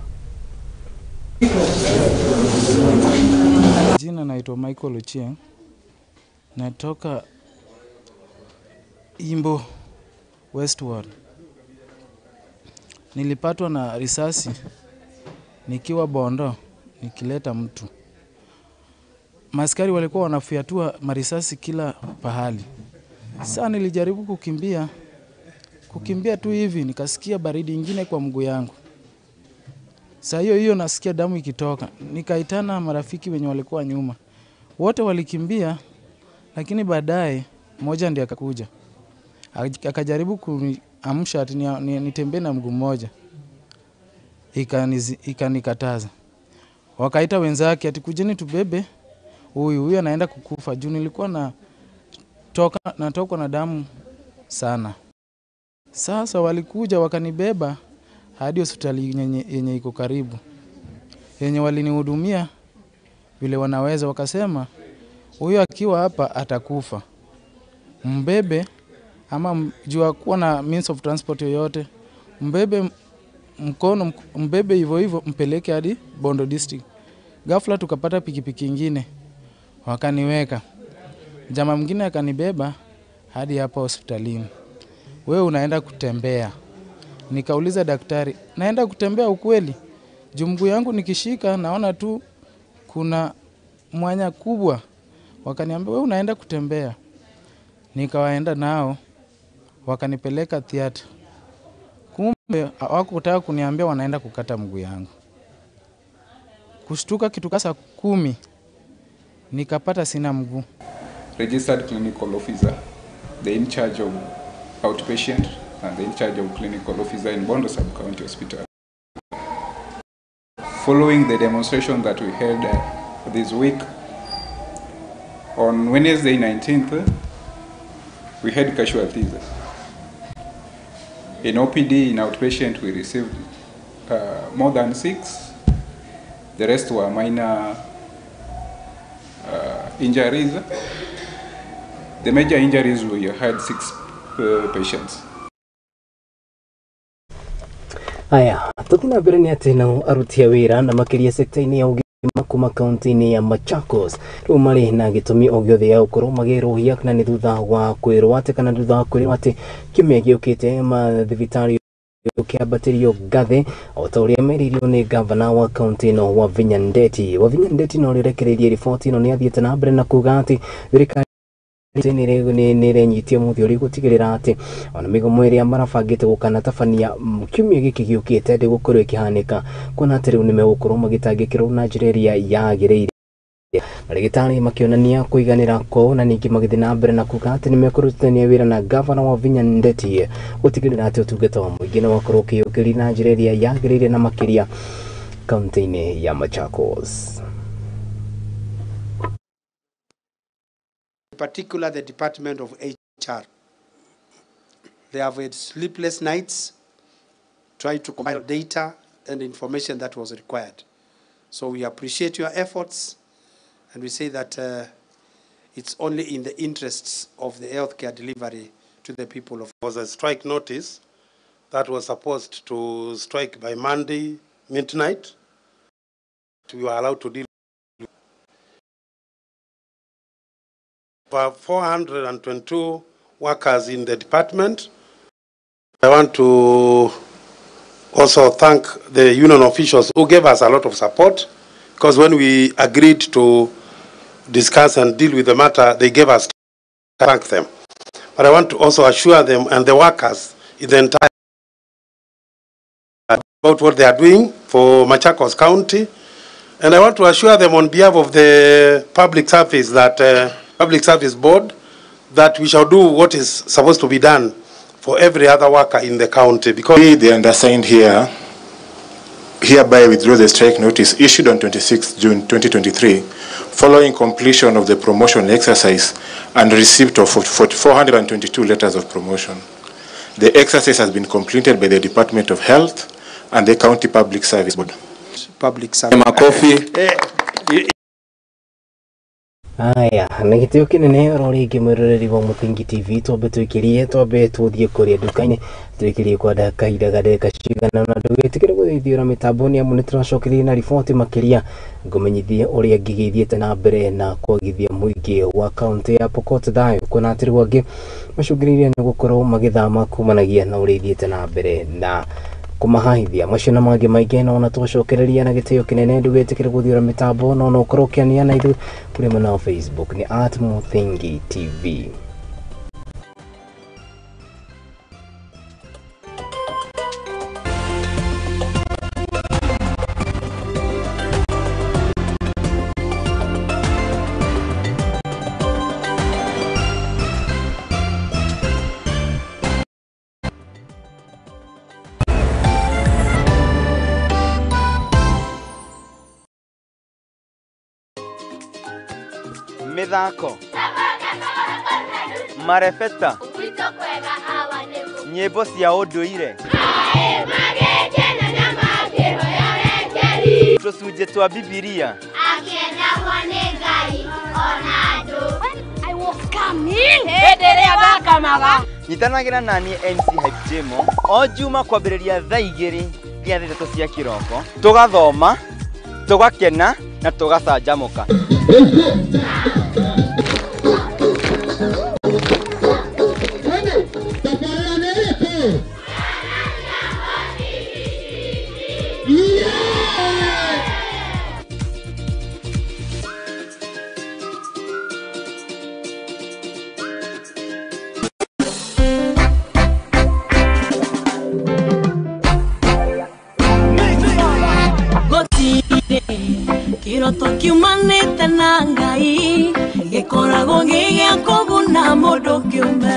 Jina naitwa Michael Ochieng, natoka Imbo Westward. Nilipatwa na risasi nikiwa Bondo nikileta mtu. Maskari walikuwa wanafyatua marisasi kila pahali. Sasa nilijaribu kukimbia tu hivi nikasikia baridi ingine kwa mguu yangu. Saa hiyo nasikia damu ikitoka. Nikaitana marafiki wenye walikuwa nyuma. Wote walikimbia, lakini baadaye mmoja ndiye akakuja. Akajaribu kuniamsha ati nitembee na mguu mmoja. Ikanikataza. Wakaita wenzake ati kujeni tubebe huyu anaenda kukufa. Juu nilikuwa natokwa na damu sana. Sasa walikuja wakanibeba hadi hospitali yenye iko karibu. Yenye walinihudumia vile wanaweza, wakasema huyu akiwa hapa atakufa. Mbebe ama jua kuwa na means of transport yoyote, mbebe hivyo mpeleke hadi Bondo district. Ghafla tukapata pikipiki ingine wakaniweka. Jamaa mwingine akanibeba hadi hapa hospitalini. Wewe unaenda kutembea. Nikauliza daktari, naenda kutembea ukweli? Juu mguu yangu nikishika naona tu kuna mwanya kubwa. Wakaniambia wewe unaenda kutembea. Nikawaenda nao, wakanipeleka theater. Kumbe hawakutaka kuniambia wanaenda kukata mguu yangu. Kushtuka kitu kasa 10, nikapata sina mguu. Registered clinical officer, the in charge of outpatient and the in charge of clinical officer in Bondo Sub-County Hospital. Following the demonstration that we held this week, on Wednesday 19th, we had casualties. In OPD, in outpatient, we received more than 6. The rest were minor injuries. The major injuries, we had 6 patients. Aya, tutina mbere ni ati na aruti a wira na makiria sekta-ini ya ugima kuma kaunti-ini ya Machakos riu mari na gitumi o giothe ya ukorwo magiruhia kana ni thutha wa kwirwo ati kana thutha wa kwirwo ati kiumia giukite mathibitari ukiambatirio ngathi o ta uria meririo ni gavana wa kaunti ino wa Vinya Ndeti no rirekereirie riboti ino ni athiete na mbere na kuga ati thirikari nirenyitie muthuri gutigirira ati ona migomo iria marabangite gukana tabania kiumia giki giukite ndi gukorwo ikihanika kuona ati riu nimegukorwo magitangikirwo na njira iria yagiriire. Marigitari makionania kuiganira ko na ningi magithi na mbere na kuga ati nimekurutithania wira na gavana wa Vinya Ndeti gutigirira ati utungata wa muingi na wakorwo kiukiri na njira iria yagiriire na makiria kaunti-ini ya Machakos. Particular the Department of HR. They have had sleepless nights trying to compile data and information that was required. So we appreciate your efforts and we say that it's only in the interests of the healthcare delivery to the people of. There was a strike notice that was supposed to strike by Monday midnight. We were allowed to deal with 422 workers in the department. I want to also thank the union officials who gave us a lot of support, because when we agreed to discuss and deal with the matter, they gave us to thank them. But I want to also assure them and the workers in the entire about what they are doing for Machakos County. And I want to assure them on behalf of the public service that Public Service Board that we shall do what is supposed to be done for every other worker in the county. Because we, the undersigned here, hereby withdraw the strike notice issued on 26 June 2023 following completion of the promotion exercise and receipt of 422 letters of promotion. The exercise has been completed by the Department of Health and the County Public Service Board. Public Service. Aya, na gitio kinene roringi mwiroreri wa Muthingi TV twambe tuthie kuria nduka-ini turikirie kwa ndagika cigana na ndugetikire guthithira mitamboni amu nituracokeria na riboti makiria ngumenyithie uria ngigithiete na mbere na kwagithia muingi wa kaunti ya Pokot thayo kuona ati rwangi macungiririe ni gukorwo magithama kumanagia na uria ithiete na mbere na kumahahithia macio na mangi maingi no na twacokereria na gitio kinene ndugetikire guthira mitambo no no ukorokania na ithu kuri mwana wa Facebook ni @Muthingi TV. Mithako marebeta nyimbo cia unduire tucunjĩ twa Bibilia nyitanagira nani MC Hype Jemo o juma kwambĩrĩria thaa 2 nginya 3 cia kĩroko tugathoma tugakena na tugacanjamũka. kiumanite na Ngai gikoragwo gigĩa kũguna mũndũ kĩũmbe.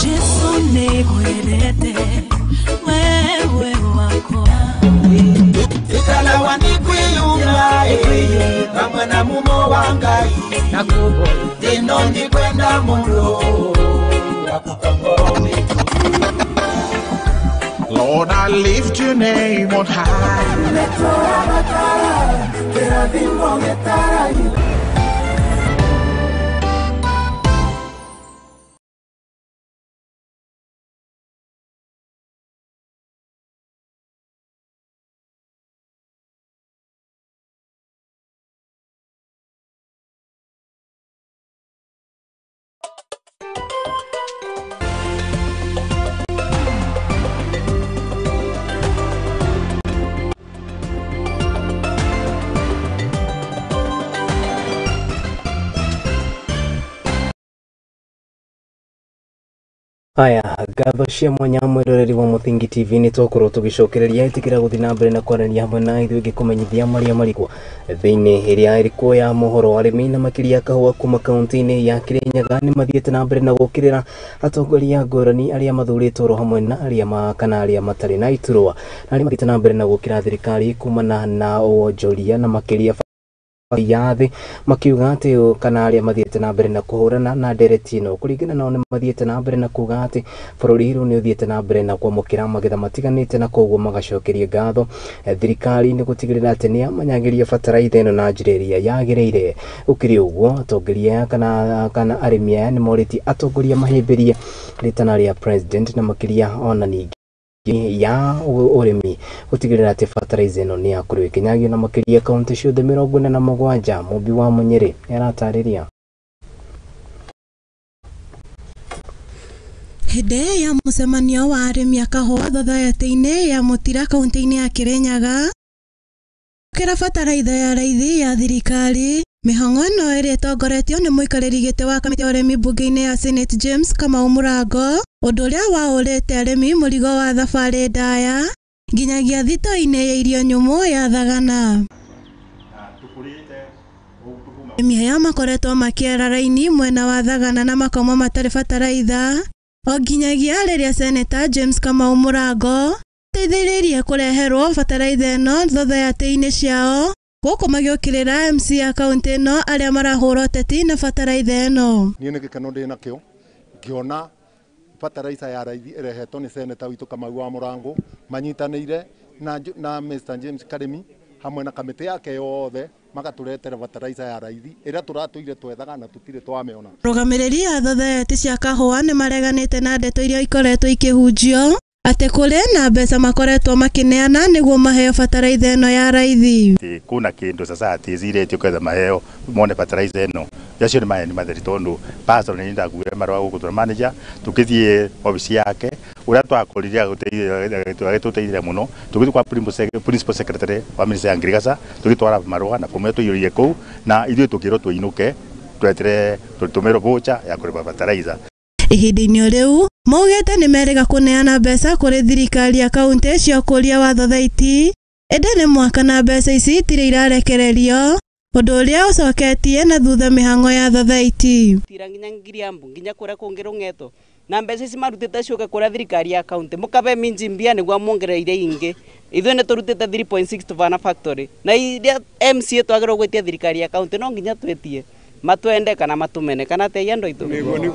Jesu nĩgwendete wewe wakwa. Ikala wanikwiyunga kamwe na mumo wa Ngai nakubo tino ndikwenda mulo Lord, I lift your name on high. Aya gatho cia mwanya mwiroreri wa Muthingi TV ni twakorwo tugicokereria itikira guthi na mbere na kwaranĩria hamwe na ithuĩ ngĩkũmenyithia marĩa marĩkwo thĩinĩ ĩrĩa ĩrĩkuo ya mohoro wa arĩmi na makĩria kahũa kuma kaunti-inĩ ya Kirinyaga nĩ mathiĩte na mbere na gũkĩrĩra atongoria ngũrani arĩa mathurĩtwo ro hamwe na arĩa matarĩ na iturwa na arĩa mathiĩte na mbere na gũkĩra thirikari kumana na wonjoria na makĩria yathi makiuga atĩ kana arĩa mathiĩte na mbere na kũhũrana na ndereti ĩno kũringana nao nĩ mathiĩte na mbere na kuga atĩ bũrũri rĩu nĩ ũthiĩte na mbere na kwamũkĩra magetha matiganĩte na koguo magacokeria ngatho thirikari nĩ gũtigĩrĩra atĩ nĩ yamanyagĩria bataraitha ĩno na njĩra ĩrĩa yagĩrĩire. Ũkĩrĩ ũguo atongoria kana arĩmi aya nĩ morĩtie atongoria mahĩmbĩrie rĩtana rĩa president na makĩria ona ningĩ ya ũrĩmi gũtigĩrĩra atĩ bataraitha ĩno nĩ yakorwo ĩkĩnyagio na makĩria kaunti ciothe 47. Mũmbi wa Munyĩrĩ aratarĩria. Hĩndĩ ya mũcemanio wa arĩmi a kahũa thathaĩtĩ-inĩ ya Mũtira kaunti-inĩ ya Kirinyaga kĩra bataraitha ya raithi ya thirikari mĩhang'o ĩno ĩrĩa ĩtongoretio nĩ mũikarĩri gĩtĩ wa kamĩtĩ ya ũrĩmi mbunge-inĩ ya Senate James Kamau Mũrango, ũndũ ũrĩa waũrĩte arĩmi mũrigo wa thabarĩ ndaya nginyagia thito-inĩ ya irio nyũmũ ya Thagana. Arĩmi aya makoretwo makĩara raini mwena wa Thagana na makoma matarĩ bataraitha o nginyagia rĩrĩa Senator James Kamau Mũrango teithĩrĩirie kũreherwo bataraitha ĩno thathaĩtĩ-inĩ ciao gũkũ magĩũkĩrĩra MC ya kaunti ĩno arĩa marahũra ũteti na bataraitha ĩno. Niĩ nĩ gĩkeno ndĩ nakĩo ngĩona bataraitha ya raithi ĩrehetwo nĩ Senator witũ Kamau wa Mũrango manyitanĩire na Mr James Karemi hamwe na kamĩtĩ yake yothe magatũretera bataraitha ya raithi ĩrĩa tũratũire twethaga na tũtirĩ twamĩona. Rũgamĩrĩri a thathaĩtĩ cia kahũa nĩ mareganĩte na ndeto iria ikoretwo ikĩhunjio atĩ kũrĩ na mbeca makoretwo makĩneana nĩguo maheo bataraitha ĩno ya raithi. Kuna kĩndũ society cirĩtio kwetha maheo mone bataraitha ĩno yacio nĩ maheni matheri tondũ pastor nĩ ndakuire marũa gũkũ manager tukĩthiĩ obici yake ũrĩa twakorire agĩtũteithĩrĩria mũno tũgĩthiĩ kwa principal secretary wa ministry ya ngirigaca tũgĩtwara marũa na kũmwe tũiyũrie kũu na ithuĩ tũkĩrwo tũinũke twetere tũtũmĩrwo voucher ya kũrĩha bataraitha. Ihinda-inĩ rĩu maugĩte nĩ merĩga kũneana mbeca kũrĩ thirikari ya kaunti cia ũkũria wa thathaiti ĩndĩ nĩ mwaka na mbeca ici itirĩ irarekererio ũndũ ũrĩa ũcoketie na thutha mĩhang'o ya thathaiti. Tira nginya ngiriambu nginya kũrĩa kũngĩ rũng'eto na mbeca ici marutĩte ciũke kũrĩa thirikari ya kaunti mũkabe minji mbia nĩguo muongereire ingĩ ithuĩ nĩ tũrutĩte 3.6 tũvana factory na iria MCA twagĩrĩirwo gwĩtia thirikari ya kaunti no nginya twĩtie matwende kana matumene kana teia ndo itu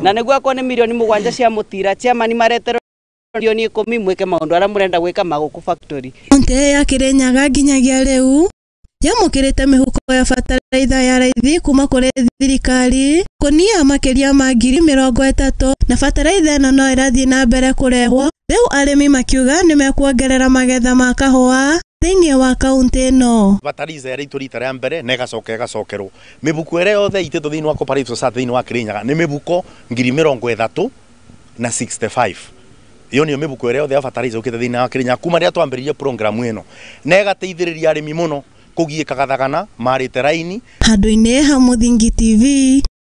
na nĩguo akorwo nĩ mirioni 7 cia Mũtira chairman mareterwo mirioni 10 mwĩke maũndũ arĩa mũrenda gwĩka magũkũ factory. Kaunti ya Kirinyaga nginyagia rĩu yamũkĩrĩte mĩhuko ya bataraitha ya raithi kuma kũrĩ thirikari kũnia makĩria ma 30,000 na bataraitha ĩno no ĩrathiĩ na mbere kũrehwo. Rĩu arĩmi makiuga nĩ mekuongerera magetha ma kahũa thĩinĩ wa kaunti ĩno. Bataraitha ya rĩtũ rita rĩa mbere na ĩgacokerwo mĩbuko ĩrĩa yothe itĩtwo thĩinĩ wa cooperative society thĩinĩ wa Kirinyaga nĩ mĩbuko 30,35. Iyo nĩyo mĩbuko ĩrĩa yothe ya bataraitha ũkĩte thĩinĩ wa Kirinyaga kuma rĩrĩa twambĩrĩirie program ĩno na ĩgateithĩrĩria arĩmi mũno kũgiĩka Thagana marĩte raini. Handũ-inĩ ha Muthingi TV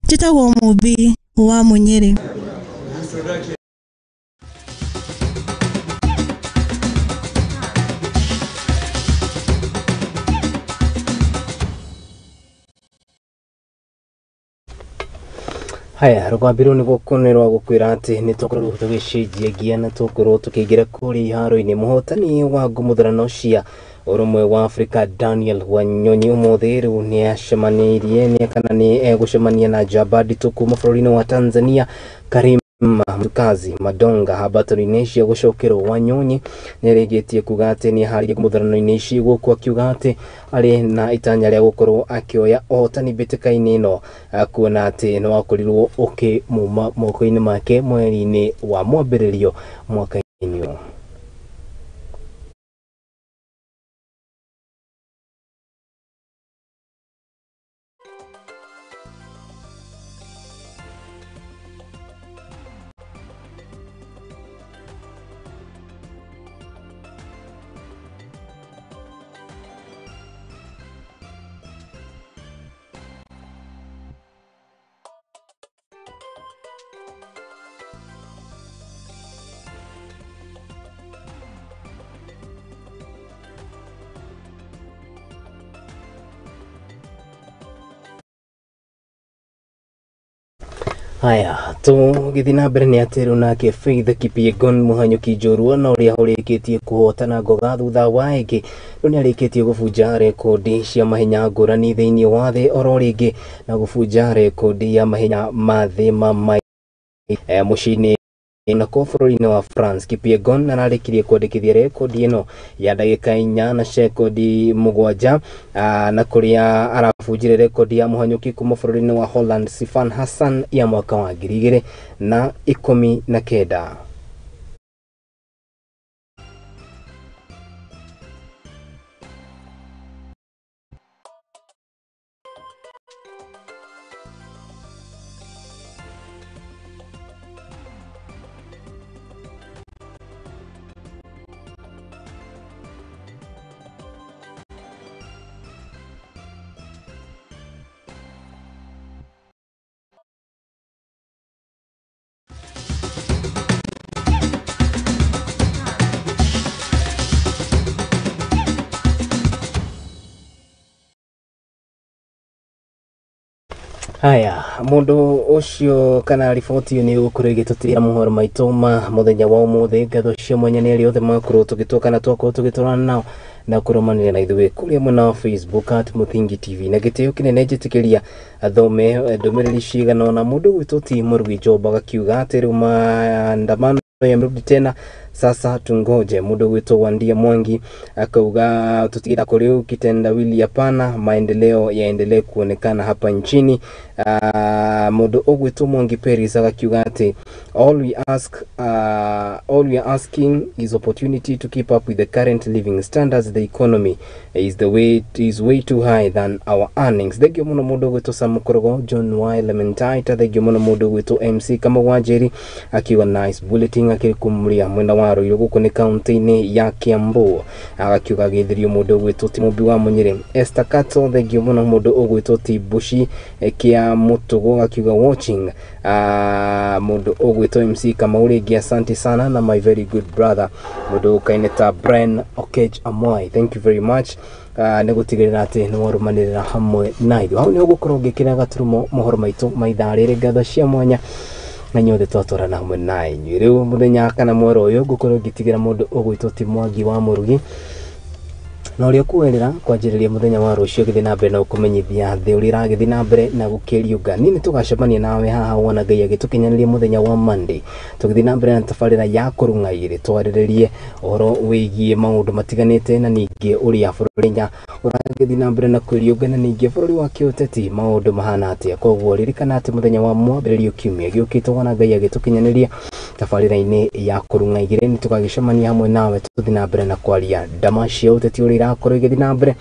njĩtagwo Mũmbi wa Munyĩrĩ. Haya, rugambiro ni gukonerwa gukwira ati ni tukorwo tugicenjia gia na tukorwo tukigira kuri iharo-ini. Muhotani wa ngumuthurano cia urumwe wa Afrika Daniel Wanyonyi umuthi riu ni acemanirie ni kana ni gucemania na njamba nditu kuma bururi-ini wa Tanzania Mkazi Madonga habatoni cia gucokerwo Wanyonyi nirigitie kuga ati ni haririe ngumuthurano-ini ici guku akiuga ati ari na itanya ria gukorwo akioya ohotani mbitĩka-inĩ ĩno kuona ati no akorirwo ukimuma moko-ini make mweri-ini wa mwambĩrĩrio mwaka-inĩ ũyũ. Haya, tũgĩthiĩ na mbere nĩ atĩ rĩu nake Faith Kipyegon mũhanyũki njorua na ũrĩa ũrĩkĩtie kũhotana ngoga thutha wa ĩngĩ rĩu nĩ arĩkĩtie gũbunja rekondi cia mahenya ngũrani thĩinĩ wa thĩ oro rĩngĩ na gũbunja rekondi ya mahenya ma thĩ ma mũciĩ-inĩ na bũrũri-inĩ wa France. Kipyegon ararĩkirie kwandĩkithia rekondi ĩno ya ndagĩka 4 na sekondi 7 na kũrĩa arabunjire rekondi ya mũhanyũki kuma bũrũri-inĩ wa Holland Sifan Hassan ya mwaka wa 2019. Haya, mundu ucio kana riboti ni ukorwo igitutira mohoro maitu ma muthenya wa umuthi ngatho cia mwanya ni ari othe makorwo tugitoka na twakorwo tugitwarana nao na kuromanira na ithuĩ kuria mwena wa Facebook @Muthingi TV na gitio kinene njitikiria athome ndumiriri cigana na mundu gwitu ti Mũrugi Job agakiuga ati riu maandamano yamerudi tena. Sasa tungoje. Mundu gwitu Wandia Mwangi akauga tutigira kuri kitendawili hapana, maendeleo yaendelee kuonekana hapa nchini. Mundu ogwitu Mwangi Peris akakiuga ati all we are asking is opportunity to keep up with the current living standards. The economy is way too high than our earnings. Thegio muno mundu gwitu Samukorogo John Y Lementaita, thegio muno mundu gwitu MC kama Wanjeri akiwa nice bulletin akirikumria mwenda wa Ruiru guku ni kaunti-ini ya Kiambu agakiuga githirio mundu gwitu Timobi wa Munyire. Esther Kato, thegio muno mundu ogwitu Tibushi kia Mutugo akiuga watching. Mundu ogwitu MC kama urigi asante sana na my very good brother mundu kaineta Brian Okech Amoy, thank you very much. Negutigirira ati ni warumanirira hamwe na ithu hau ni ugukorwo ngikira gaturumo mohoro maitu maitharire ngatho cia mwanya na nyothe twatwarana hamwe na inyuĩ. Riu muthenya kana mwero uyu ngukorwo ngitigira mundu ogwitwo ti Mwangi wa Mũrugi na uria kuerera kwanjĩrĩria muthenya wa rũciũ gĩthiĩ na mbere na ũkũmenyithia thĩ ũrĩa iragĩthiĩ na mbere na gũkĩriũnga. Nini tũgacemania nawe haha wona Ngai agĩtũkinyanĩria muthenya wa Monday tũgĩthiĩ na mbere na tabarĩra ya kũrung'aire twarĩrĩrie ũhoro wĩgiĩ maũndũ matiganĩte na ningĩ ũrĩa bũrũri nya ũragĩthiĩ na mbere na kwĩriũnga na ningĩ bũrũri wa kĩũteti maũndũ mahana atĩa. Koguo ririkana atĩ muthenya wa mwambĩrĩrio kiumia gĩũkĩte wona Ngai agĩtũkinyanĩria tabarĩra-inĩ ya kũrung'aire nĩ tũgagĩcemania hamwe nawe tũgĩthiĩ na mbere na kwaria ndama cia ũteti ũrĩa irakorwo igĩthiĩ na mbere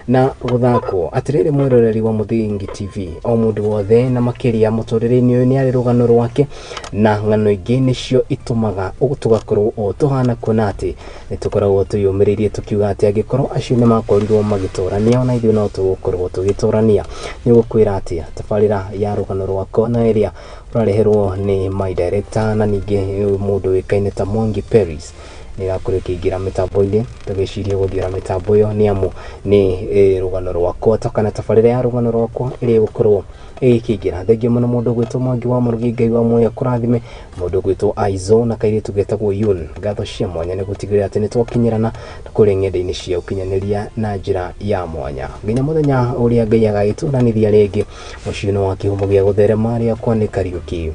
na gũthakwo. Atĩrĩrĩ mwĩroreri wa Muthingi TV, o mũndũ wothe na makĩria mũtũrĩre-inĩ ũyũ nĩ arĩ rũgano rwake na ng'ano ingĩ nĩcio itũmaga tũgakorwo o tũhana kuona atĩ nĩ tũkoragwo twĩyũmĩrĩirie tũkiuga atĩ angĩkorwo acio nĩ makorirwo magĩtũra tũgĩtorania na ithuĩ no tũgũkorwo tũgĩtorania nĩ gũkwĩra atĩ tabarĩra ya rũgano rwakwa na ĩrĩa ũrareherwo nĩ my director na ningĩ mũndũ wĩkaine ta Mwangi Paris nĩrakorwo ĩkĩingĩra mĩtambo-inĩ tũgĩciria gũthiĩra mĩtambo ĩyo nĩ amu nĩ rũgano rwakwa kana tabarĩra ya rũgano rwakwa ĩrĩa ĩgũkorwo ĩkĩingĩra. Thengiũ mũno mũndũ gwĩtwo Mwangi wa Mũrugi, Ngai wa muoyo kũrathime, mũndũ gwĩtwo Aizo na kairĩtu getagwo Yun. Ngatho cia mwanya nĩ gũtigĩrĩra atĩ nĩ twakinyĩrana kũrĩa ng'enda-inĩ cia ũkinyanĩria na njĩra ya mwanya nginya mũthenya ũrĩa Ngai agagĩtũranithia rĩngĩ. Ũcio nĩ wa kĩhumo gĩa gũtherema rĩakwa nĩ Kariuki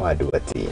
wa Nduati.